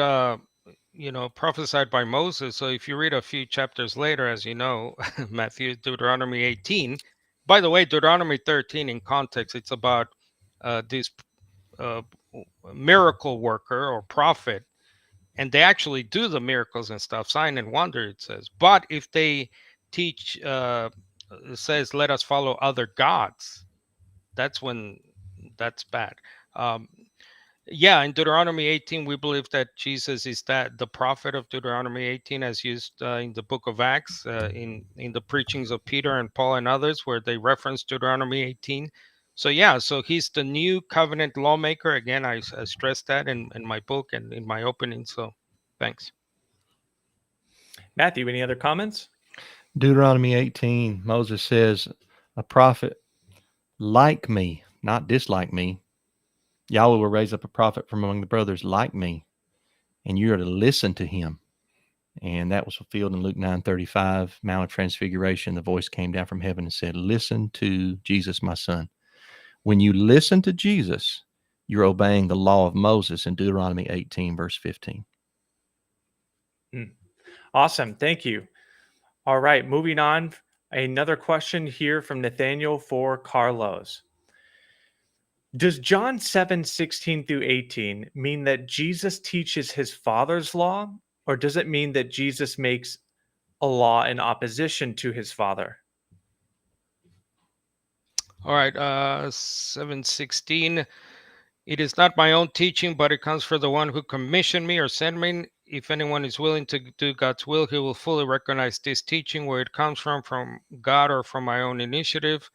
prophesied by Moses. So if you read a few chapters later, as you know, Matthew, Deuteronomy 18. By the way, Deuteronomy 13 in context, it's about this miracle worker or prophet, and they actually do the miracles and stuff, sign and wonder, it says. But if they teach, it says, let us follow other gods, that's when that's bad. Yeah, in Deuteronomy 18, we believe that Jesus is the prophet of Deuteronomy 18, as used in the book of Acts, in the preachings of Peter and Paul and others, where they reference Deuteronomy 18. So yeah, so he's the new covenant lawmaker. Again, I stressed that in my book and in my opening. So thanks. Matthew, any other comments? Deuteronomy 18, Moses says, a prophet like me, not dislike me. Yahweh will raise up a prophet from among the brothers like me, and you are to listen to him. And that was fulfilled in Luke 9:35, Mount of Transfiguration. The voice came down from heaven and said, listen to Jesus, my son. When you listen to Jesus, you're obeying the law of Moses in Deuteronomy 18, verse 15. Awesome. Thank you. All right. Moving on. Another question here from Nathaniel for Carlos. Does John 7:16 through 18 mean that Jesus teaches his Father's law, or does it mean that Jesus makes a law in opposition to his Father? All right, 7:16. It is not my own teaching, but it comes from the one who commissioned me or sent me. If anyone is willing to do God's will, he will fully recognize this teaching, where it comes from God or from my own initiative.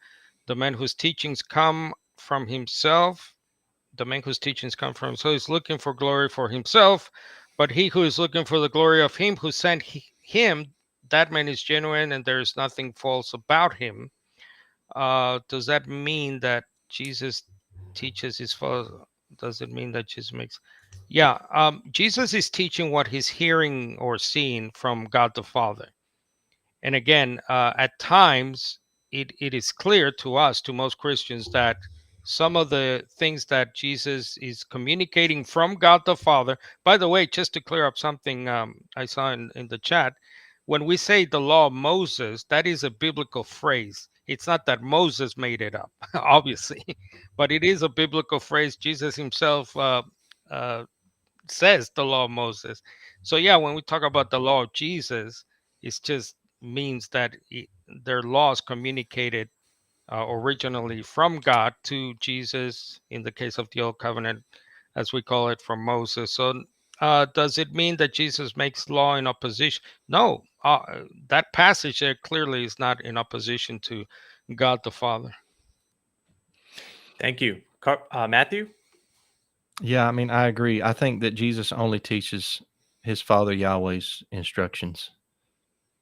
The man whose teachings come from himself, is looking for glory for himself, but he who is looking for the glory of him who sent him, that man is genuine and there is nothing false about him. Does that mean that Jesus teaches his Father? Does it mean that Jesus makes? Yeah, Jesus is teaching what he's hearing or seeing from God the Father. And again, at times, it is clear to us, to most Christians, that some of the things that Jesus is communicating from God the Father, by the way, just to clear up something I saw in the chat, when we say the law of Moses, that is a biblical phrase. It's not that Moses made it up, obviously, but it is a biblical phrase. Jesus himself says the law of Moses. So yeah, when we talk about the law of Jesus, it just means that their laws communicated originally from God to Jesus, in the case of the Old Covenant, as we call it, from Moses. So does it mean that Jesus makes law in opposition? No, that passage there clearly is not in opposition to God the Father. Thank you. Matthew? Yeah, I mean, I agree. I think that Jesus only teaches his Father Yahweh's instructions.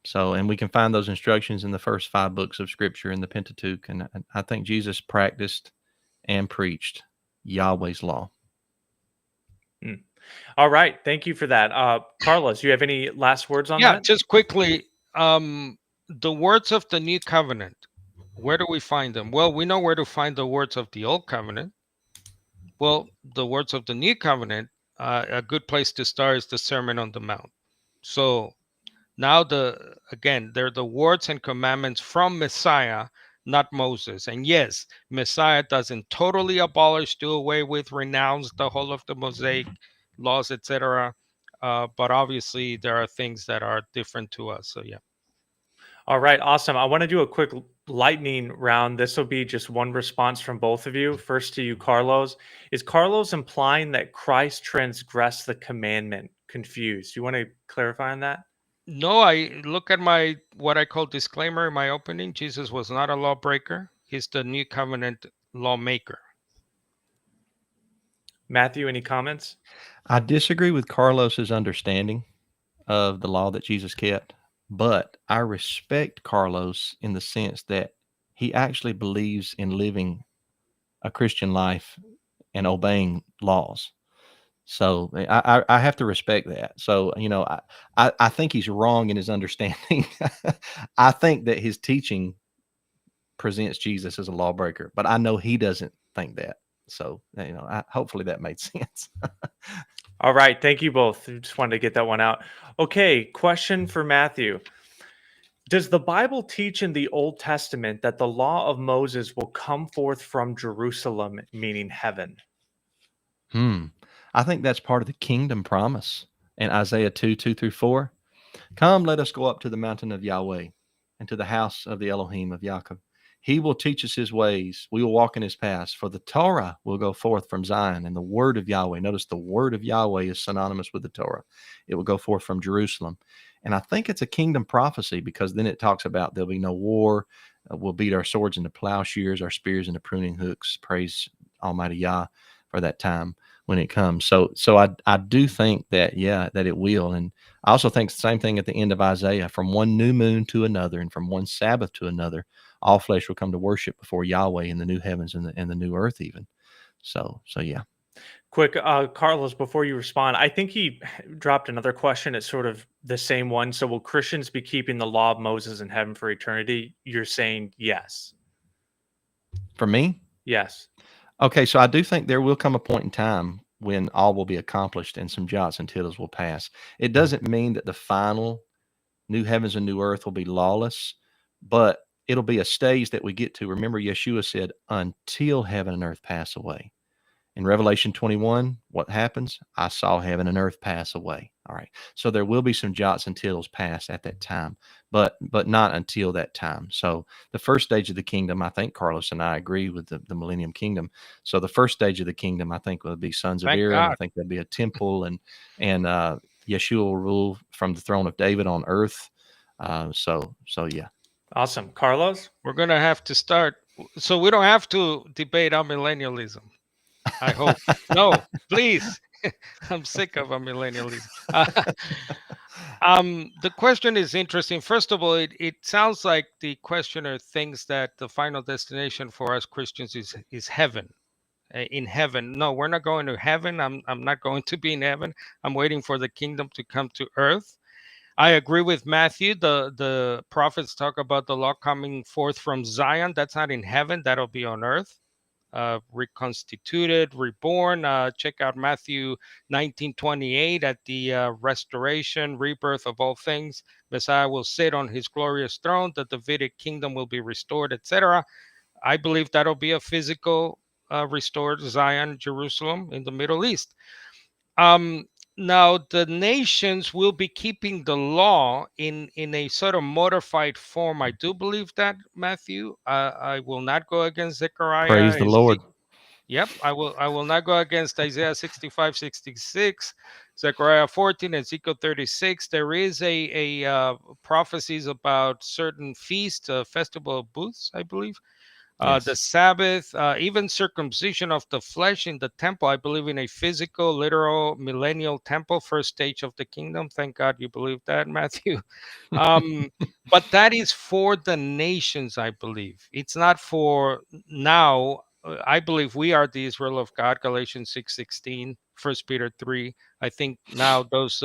So, and we can find those instructions in the first 5 books of Scripture in the Pentateuch. And I think Jesus practiced and preached Yahweh's law. All right. Thank you for that. Carlos, you have any last words on that? Yeah, just quickly. the words of the new covenant, where do we find them? Well, we know where to find the words of the old covenant. Well, the words of the new covenant, a good place to start is the Sermon on the Mount. So now they're the words and commandments from Messiah, not Moses. And yes, Messiah doesn't totally abolish, do away with, renounce the whole of the Mosaic laws, etc. But obviously there are things that are different to us. So yeah. All right, awesome. I want to do a quick lightning round. This will be just one response from both of you. First to you, Carlos. Is Carlos implying that Christ transgressed the commandment? Confused. You want to clarify on that? No, I look at my what I call disclaimer in my opening. Jesus was not a lawbreaker. He's the new covenant lawmaker. Matthew, any comments? I disagree with Carlos's understanding of the law that Jesus kept, but I respect Carlos in the sense that he actually believes in living a Christian life and obeying laws. So I have to respect that. So, I think he's wrong in his understanding. I think that his teaching presents Jesus as a lawbreaker, but I know he doesn't think that. So, hopefully that made sense. All right, thank you both. Just wanted to get that one out. Okay, question for Matthew. Does the Bible teach in the Old Testament that the law of Moses will come forth from Jerusalem, meaning heaven? I think that's part of the kingdom promise in Isaiah 2:2-4. Come, let us go up to the mountain of Yahweh and to the house of the Elohim of Yaakov. He will teach us his ways. We will walk in his paths. For the Torah will go forth from Zion, and the word of Yahweh. Notice the word of Yahweh is synonymous with the Torah. It will go forth from Jerusalem. And I think it's a kingdom prophecy because then it talks about there'll be no war. We'll beat our swords into plowshares, our spears into pruning hooks. Praise Almighty Yah for that time when it comes. So I do think that, that it will. And I also think the same thing at the end of Isaiah, from one new moon to another and from one Sabbath to another, all flesh will come to worship before Yahweh in the new heavens and the new earth even. So yeah. Quick, Carlos, before you respond, I think he dropped another question. It's sort of the same one. So will Christians be keeping the law of Moses in heaven for eternity? You're saying yes. For me? Yes. Okay, so I do think there will come a point in time when all will be accomplished and some jots and tittles will pass. It doesn't mean that the final new heavens and new earth will be lawless, but it'll be a stage that we get to. Remember, Yeshua said, until heaven and earth pass away. In Revelation 21, what happens? I saw heaven and earth pass away. All right. So there will be some jots and tittles passed at that time, but not until that time. So the first stage of the kingdom, I think Carlos and I agree with the millennium kingdom. So the first stage of the kingdom, I think, will be sons of Thank Aaron. God. I think there'll be a temple and Yeshua will rule from the throne of David on earth. So yeah. Awesome. Carlos? We're going to have to start. So we don't have to debate millennialism. I hope. No, please. I'm sick of millennialism. The question is interesting. First of all, it sounds like the questioner thinks that the final destination for us Christians is heaven. In heaven. No, we're not going to heaven. I'm not going to be in heaven. I'm waiting for the kingdom to come to earth. I agree with Matthew. The prophets talk about the law coming forth from Zion. That's not in heaven. That'll be on earth. Reconstituted, reborn. Check out Matthew 19:28 at the restoration, rebirth of all things. Messiah will sit on his glorious throne. The Davidic kingdom will be restored, etc. I believe that'll be a physical restored Zion, Jerusalem in the Middle East. Now the nations will be keeping the law in a sort of modified form. I do believe that, Matthew. I will not go against Zechariah. Praise the Lord. Yep, I will not go against Isaiah 65, 66, Zechariah 14, Ezekiel 36. There is a prophecies about certain feast, festival of booths, I believe. Yes. The Sabbath, even circumcision of the flesh in the temple. I believe in a physical, literal, millennial temple, first stage of the kingdom. Thank God you believe that, Matthew. But that is for the nations, I believe. It's not for now. I believe we are the Israel of God, Galatians 6:16, 1 Peter 3. I think now those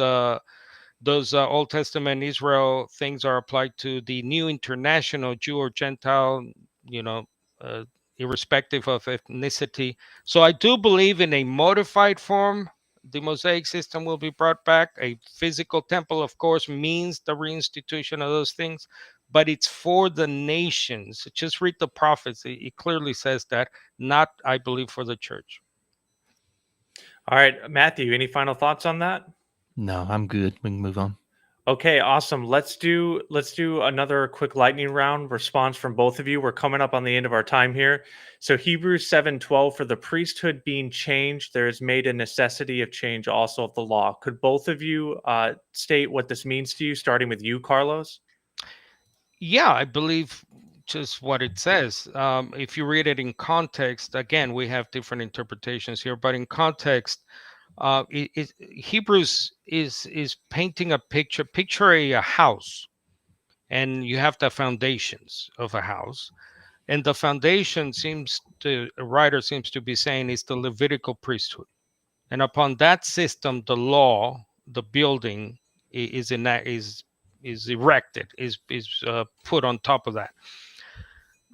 those Old Testament Israel things are applied to the new international Jew or Gentile, you know, uh, irrespective of ethnicity. So I do believe in a modified form. The Mosaic system will be brought back. A physical temple, of course, means the reinstitution of those things, but it's for the nations. Just read the prophets. It clearly says that, not, I believe, for the church. All right, Matthew, any final thoughts on that? No, I'm good. We can move on. Okay, awesome. Let's do another quick lightning round response from both of you. We're coming up on the end of our time here. So Hebrews 7:12, for the priesthood being changed, there is made a necessity of change also of the law. Could both of you state what this means to you, starting with you, Carlos? Yeah, I believe just what it says. If you read it in context, again, we have different interpretations here, but in context, Hebrews is painting a picture. Picture a house, and you have the foundations of a house, and the foundation a writer seems to be saying, is the Levitical priesthood, and upon that system, the law, the building is erected, is put on top of that.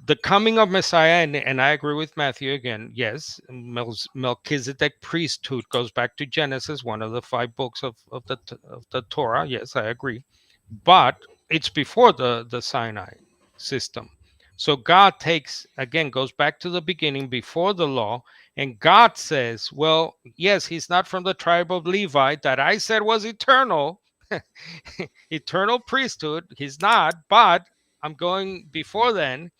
The coming of Messiah, and I agree with Matthew again. Yes, Melchizedek priesthood goes back to Genesis, one of the 5 books of the Torah. Yes, I agree, but it's before the Sinai system. So God goes back to the beginning before the law, and God says, well, yes, he's not from the tribe of Levi that I said was eternal, eternal priesthood. He's not, but I'm going before then,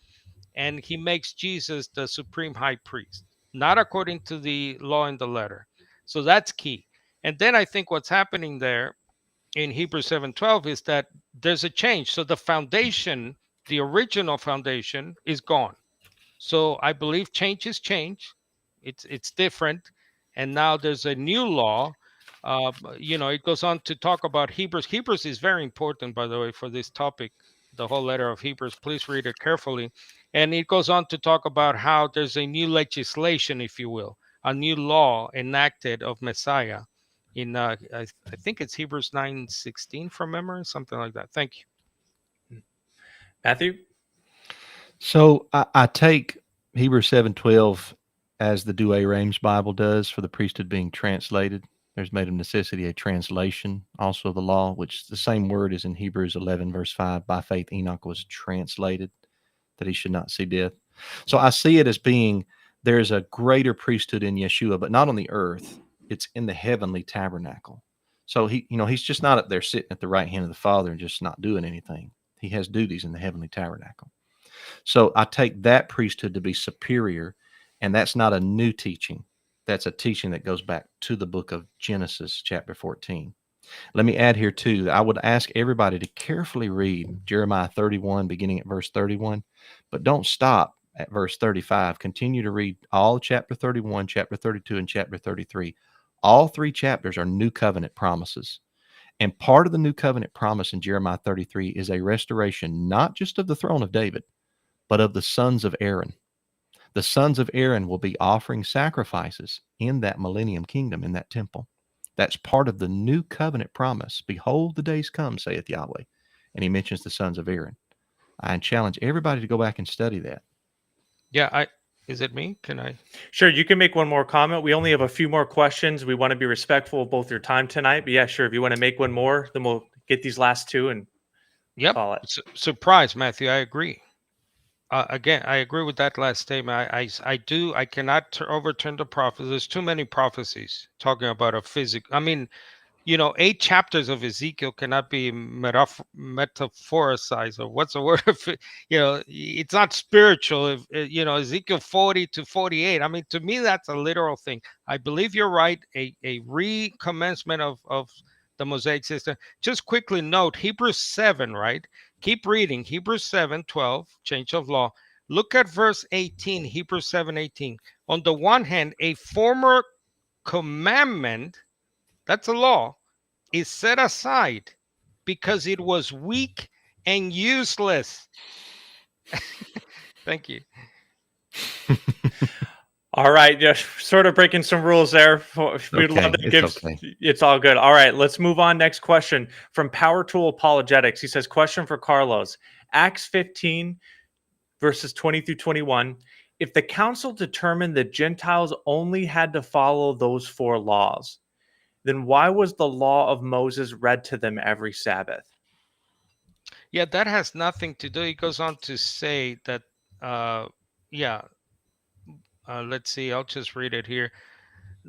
and he makes Jesus the supreme high priest, not according to the law in the letter. So that's key. And then I think what's happening there in Hebrews 7:12 is that there's a change. So the foundation, the original foundation, is gone. So I believe change is change. It's different, and now there's a new law. It goes on to talk about Hebrews. Hebrews is very important, by the way, for this topic. The whole letter of Hebrews. Please read it carefully, and it goes on to talk about how there's a new legislation, if you will, a new law enacted of Messiah. In I think it's Hebrews 9:16 from memory, something like that. Thank you. Matthew? So I take Hebrews 7:12 as the Douay Rheims Bible does for the priesthood being translated. There's made of necessity a translation also of the law, which the same word is in Hebrews 11, verse 5. By faith, Enoch was translated that he should not see death. So I see it as being there's a greater priesthood in Yeshua, but not on the earth. It's in the heavenly tabernacle. So he's just not up there sitting at the right hand of the Father and just not doing anything. He has duties in the heavenly tabernacle. So I take that priesthood to be superior, and that's not a new teaching. That's a teaching that goes back to the book of Genesis, chapter 14. Let me add here, too, that I would ask everybody to carefully read Jeremiah 31, beginning at verse 31, but don't stop at verse 35. Continue to read all chapter 31, chapter 32, and chapter 33. All 3 chapters are new covenant promises. And part of the new covenant promise in Jeremiah 33 is a restoration, not just of the throne of David, but of the sons of Aaron. The sons of Aaron will be offering sacrifices in that millennium kingdom, in that temple. That's part of the new covenant promise. Behold, the days come, saith Yahweh. And he mentions the sons of Aaron. I challenge everybody to go back and study that. Yeah, is it me? Can I? Sure, you can make one more comment. We only have a few more questions. We want to be respectful of both your time tonight. But yeah, sure, if you want to make one more, then we'll get these last 2 and call it. Surprise, Matthew. I agree. Again, I agree with that last statement. I cannot overturn the prophecy. There's too many prophecies talking about a physical. I mean, 8 chapters of Ezekiel cannot be metaphoricized, or what's the word? It's not spiritual. If Ezekiel 40 to 48. I mean, to me, that's a literal thing. I believe you're right. A recommencement of the Mosaic system. Just quickly note Hebrews 7, right? Keep reading Hebrews 7:12, change of law. Look at verse 18, Hebrews 7:18. On the one hand, a former commandment, that's a law, is set aside because it was weak and useless. Thank you. All right, yeah, sort of breaking some rules there. We'd love Okay, to it's give. okay. It's all good. All right, let's move on. Next question from Power Tool Apologetics. He says, question for Carlos. Acts 15, verses 20 through 21. If the council determined that Gentiles only had to follow those 4 laws, then why was the law of Moses read to them every Sabbath? Yeah, that has nothing to do. He goes on to say that, yeah, let's see, I'll just read it here.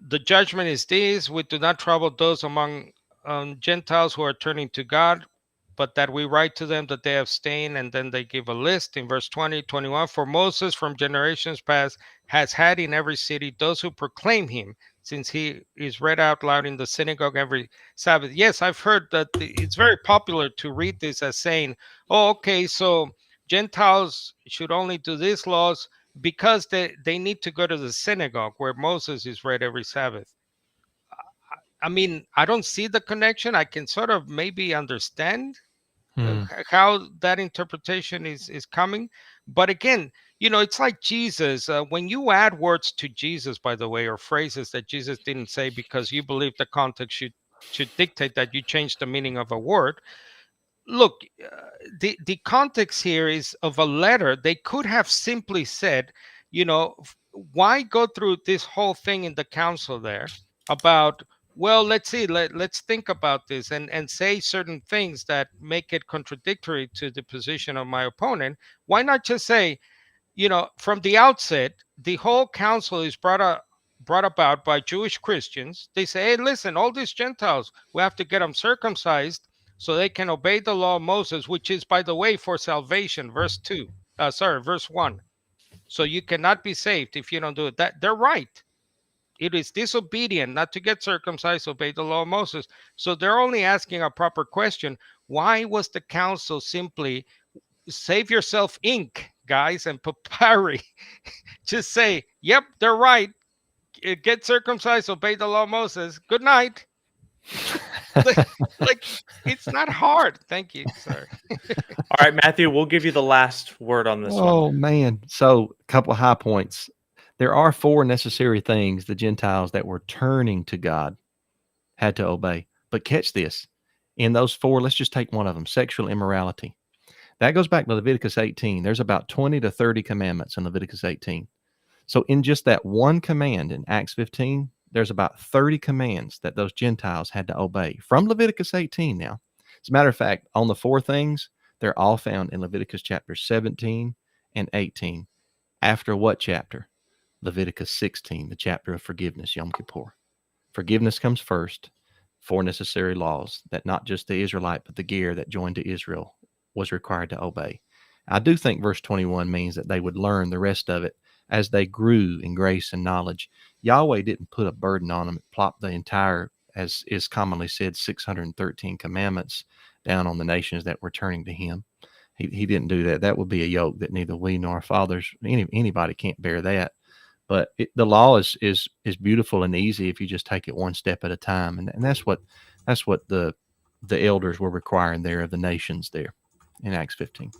The judgment is this: we do not trouble those among Gentiles who are turning to God, but that we write to them that they abstain. And then they give a list in verse 20, 21. For Moses from generations past has had in every city those who proclaim him, since he is read out loud in the synagogue every Sabbath. Yes, I've heard that it's very popular to read this as saying, oh, okay, so Gentiles should only do these laws because they need to go to the synagogue where Moses is read every Sabbath. I mean, I don't see the connection. I can sort of maybe understand how that interpretation is coming, but again, it's like Jesus. When you add words to Jesus, by the way, or phrases that Jesus didn't say because you believe the context should dictate that you change the meaning of a word. Look, the context here is of a letter. They could have simply said, why go through this whole thing in the council there about, well, let's see, let's think about this and say certain things that make it contradictory to the position of my opponent. Why not just say, from the outset, the whole council is brought about by Jewish Christians. They say, hey, listen, all these Gentiles, we have to get them circumcised so they can obey the law of Moses, which is, by the way, for salvation. Verse 1. So you cannot be saved if you don't do it. That they're right. It is disobedient not to get circumcised, obey the law of Moses. So they're only asking a proper question. Why was the council simply save yourself ink, guys, and papyri? Just say, yep, they're right. Get circumcised, obey the law of Moses. Good night. Like, it's not hard. Thank you. Sorry. All right, Matthew, we'll give you the last word on this one. Oh, man. So a couple of high points. There are 4 necessary things the Gentiles that were turning to God had to obey. But catch this. In those 4, let's just take one of them, sexual immorality. That goes back to Leviticus 18. There's about 20 to 30 commandments in Leviticus 18. So in just that one command in Acts 15, there's about 30 commands that those Gentiles had to obey from Leviticus 18 now. As a matter of fact, on the 4 things, they're all found in Leviticus chapter 17 and 18. After what chapter? Leviticus 16, the chapter of forgiveness, Yom Kippur. Forgiveness comes first. 4 necessary laws that not just the Israelite, but the Ger that joined to Israel was required to obey. I do think verse 21 means that they would learn the rest of it as they grew in grace and knowledge. Yahweh didn't put a burden on them, plop the entire, as is commonly said, 613 commandments down on the nations that were turning to him. He didn't do that. That would be a yoke that neither we nor our fathers, anybody can't bear that. But the law is beautiful and easy if you just take it one step at a time, and that's what the elders were requiring there of the nations there in Acts 15.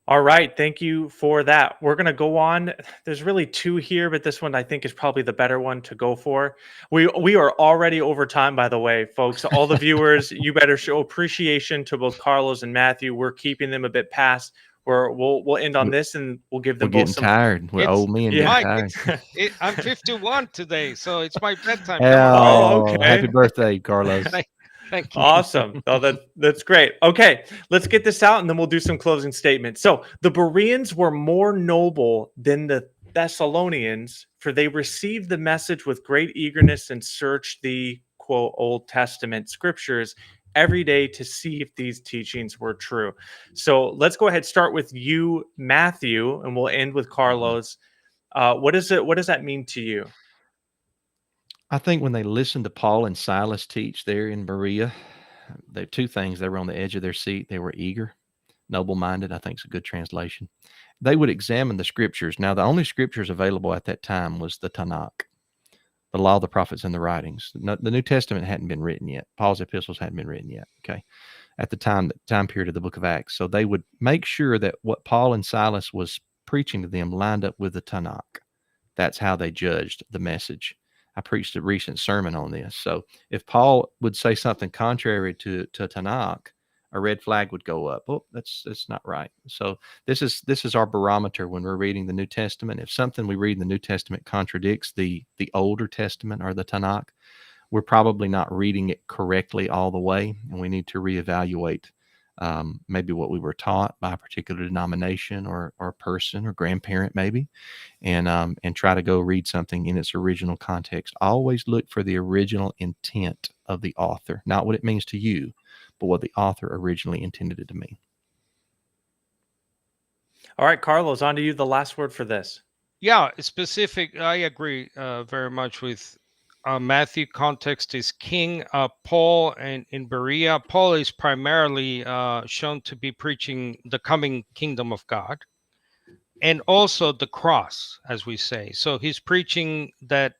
All right, thank you for that. We're going to go on. There's really 2 here, but this one I think is probably the better one to go for. We are already over time, by the way, folks. All the viewers, you better show appreciation to both Carlos and Matthew. We're keeping them a bit past. We'll end on this, and we'll give them We're both getting some. tired. We're old men getting Mike, tired. I'm 51 today, so it's my bedtime. Oh, okay. Happy birthday, Carlos. Thank you. Awesome. Oh, that's great. Okay, let's get this out and then we'll do some closing statements. So the Bereans were more noble than the Thessalonians, for they received the message with great eagerness and searched the, quote, Old Testament scriptures every day to see if these teachings were true. So let's go ahead, start with you, Matthew, and we'll end with Carlos. What does that mean to you? I think when they listened to Paul and Silas teach there in Berea, there are 2 things. They were on the edge of their seat. They were eager, noble-minded, I think is a good translation. They would examine the scriptures. Now, the only scriptures available at that time was the Tanakh, the law, the prophets, and the writings. The New Testament hadn't been written yet. Paul's epistles hadn't been written yet, okay, at the time period of the book of Acts. So they would make sure that what Paul and Silas was preaching to them lined up with the Tanakh. That's how they judged the message. I preached a recent sermon on this. So if Paul would say something contrary to Tanakh, a red flag would go up. Oh, that's not right. So this is our barometer when we're reading the New Testament. If something we read in the New Testament contradicts the Older Testament or the Tanakh, we're probably not reading it correctly all the way, and we need to reevaluate maybe what we were taught by a particular denomination or person or grandparent maybe, and try to go read something in its original context. Always look for the original intent of the author, not what it means to you, but what the author originally intended it to mean. All right, Carlos, on to you. The last word for this. Yeah, specific. I agree very much with Matthew. Context is king. Paul and in Berea, Paul is primarily shown to be preaching the coming kingdom of God, and also the cross, as we say. So he's preaching that,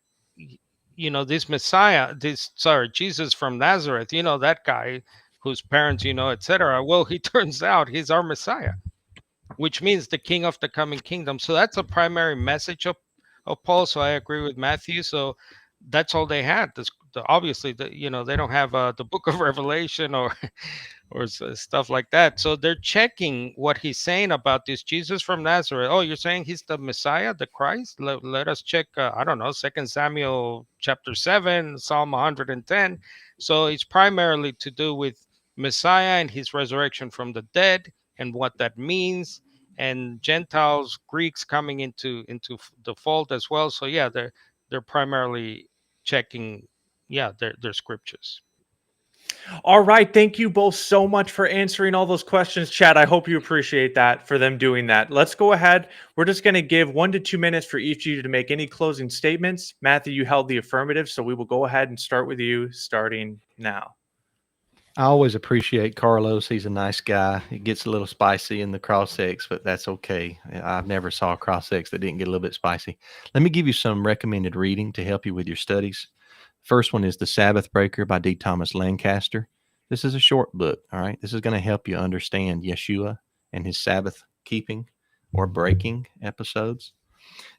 this Messiah, Jesus from Nazareth, that guy whose parents, etc. Well, he turns out he's our Messiah, which means the king of the coming kingdom. So that's a primary message of Paul. So I agree with Matthew. So that's all they had. Obviously, they don't have the book of Revelation or stuff like that. So they're checking what he's saying about this Jesus from Nazareth. Oh, you're saying he's the Messiah, the Christ? Let us check, I don't know, 2 Samuel chapter 7, Psalm 110. So it's primarily to do with Messiah and his resurrection from the dead and what that means, and Gentiles, Greeks coming into the fold as well. So yeah, they're primarily checking, their scriptures. All right. Thank you both so much for answering all those questions, Chad. I hope you appreciate that for them doing that. Let's go ahead. We're just going to give 1 to 2 minutes for each of you to make any closing statements. Matthew, you held the affirmative, so we will go ahead and start with you starting now. I always appreciate Carlos. He's a nice guy. It gets a little spicy in the cross-ex, but that's okay. I've never saw a cross-ex that didn't get a little bit spicy. Let me give you some recommended reading to help you with your studies. First one is The Sabbath Breaker by D. Thomas Lancaster. This is a short book, all right? This is going to help you understand Yeshua and his Sabbath keeping or breaking episodes.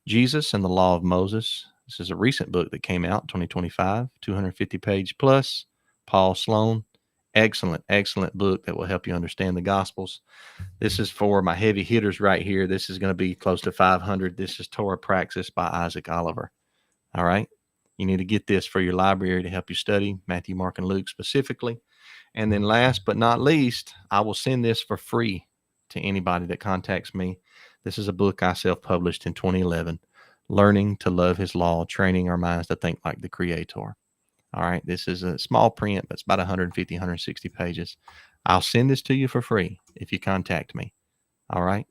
Jesus and the Law of Moses. This is a recent book that came out, 2025, 250 page plus. Paul Sloan. Excellent book that will help you understand the Gospels. This is for my heavy hitters right here. This is going to be close to 500. This is Torah Praxis by Isaac Oliver. All right. You need to get this for your library to help you study Matthew, Mark, and Luke specifically. And then last but not least, I will send this for free to anybody that contacts me. This is a book I self-published in 2011, Learning to Love His Law, Training Our Minds to Think Like the Creator. All right, this is a small print, but it's about 150, 160 pages. I'll send this to you for free if you contact me. All right.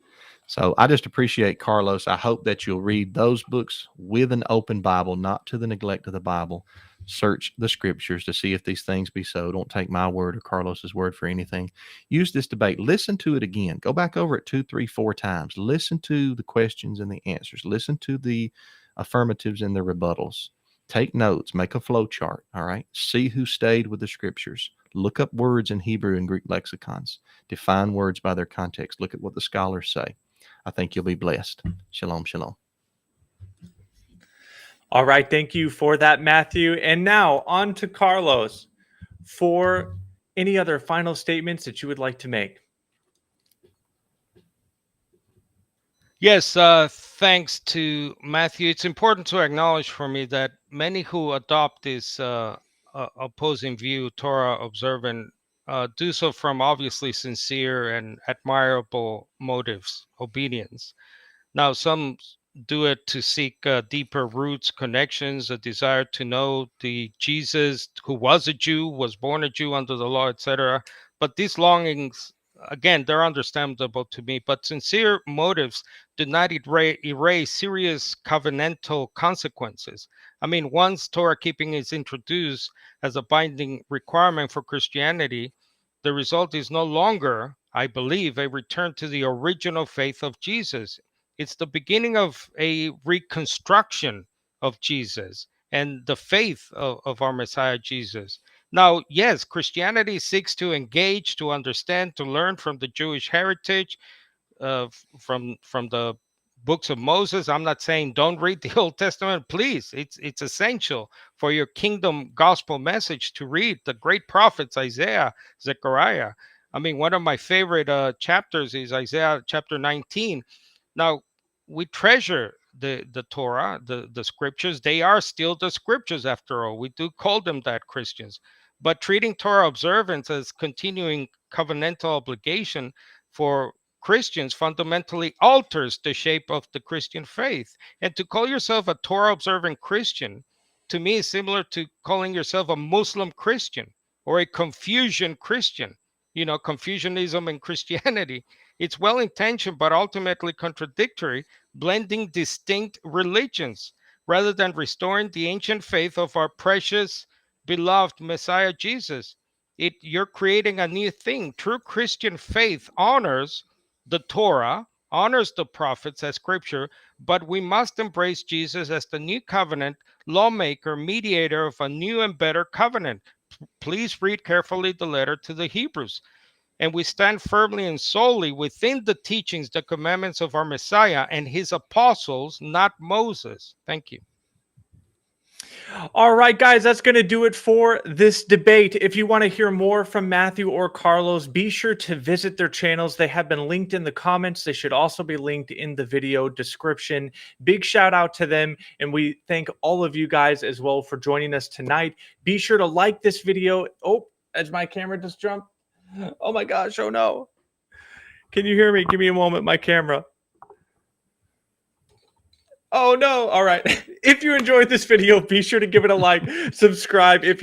So I just appreciate Carlos. I hope that you'll read those books with an open Bible, not to the neglect of the Bible. Search the scriptures to see if these things be so. Don't take my word or Carlos's word for anything. Use this debate. Listen to it again. Go back over it 2, 3, 4 times. Listen to the questions and the answers. Listen to the affirmatives and the rebuttals. Take notes, make a flow chart, all right? See who stayed with the scriptures. Look up words in Hebrew and Greek lexicons. Define words by their context. Look at what the scholars say. I think you'll be blessed. Shalom, shalom. All right. Thank you for that, Matthew. And now on to Carlos for any other final statements that you would like to make. Yes, thanks to Matthew. It's important to acknowledge for me that many who adopt this opposing view, Torah observant, do so from obviously sincere and admirable motives, obedience. Now, some do it to seek deeper roots, connections, a desire to know the Jesus who was a Jew, was born a Jew under the law, etc. But these longings, again, they're understandable to me, but sincere motives do not erase serious covenantal consequences. I mean, once Torah keeping is introduced as a binding requirement for Christianity, the result is no longer, I believe, a return to the original faith of Jesus. It's the beginning of a reconstruction of Jesus and the faith of our Messiah Jesus. Now, yes, Christianity seeks to engage, to understand, to learn from the Jewish heritage, from the books of Moses. I'm not saying don't read the Old Testament. Please, it's essential for your kingdom gospel message to read the great prophets, Isaiah, Zechariah. I mean, one of my favorite chapters is Isaiah chapter 19. Now, we treasure the Torah, the scriptures. They are still the scriptures after all. We do call them that, Christians. But treating Torah observance as continuing covenantal obligation for Christians fundamentally alters the shape of the Christian faith. And to call yourself a Torah observant Christian, to me, is similar to calling yourself a Muslim Christian or a Confucian Christian. You know, Confucianism and Christianity. It's well intentioned, but ultimately contradictory, blending distinct religions rather than restoring the ancient faith of our precious, beloved Messiah Jesus. You're creating a new thing. True Christian faith honors the Torah, honors the prophets as scripture, but we must embrace Jesus as the new covenant lawmaker, mediator of a new and better covenant. Please read carefully the letter to the Hebrews. And we stand firmly and solely within the teachings, the commandments of our Messiah and his apostles, not Moses. Thank you. All right, guys, that's going to do it for this debate. If you want to hear more from Matthew or Carlos, be sure to visit their channels. They have been linked in the comments. They should also be linked in the video description. Big shout out to them. And we thank all of you guys as well for joining us tonight. Be sure to like this video. Oh, as my camera just jumped. Oh my gosh. Oh no. Can you hear me? Give me a moment, my camera. Oh no. All right. If you enjoyed this video, be sure to give it a like, subscribe if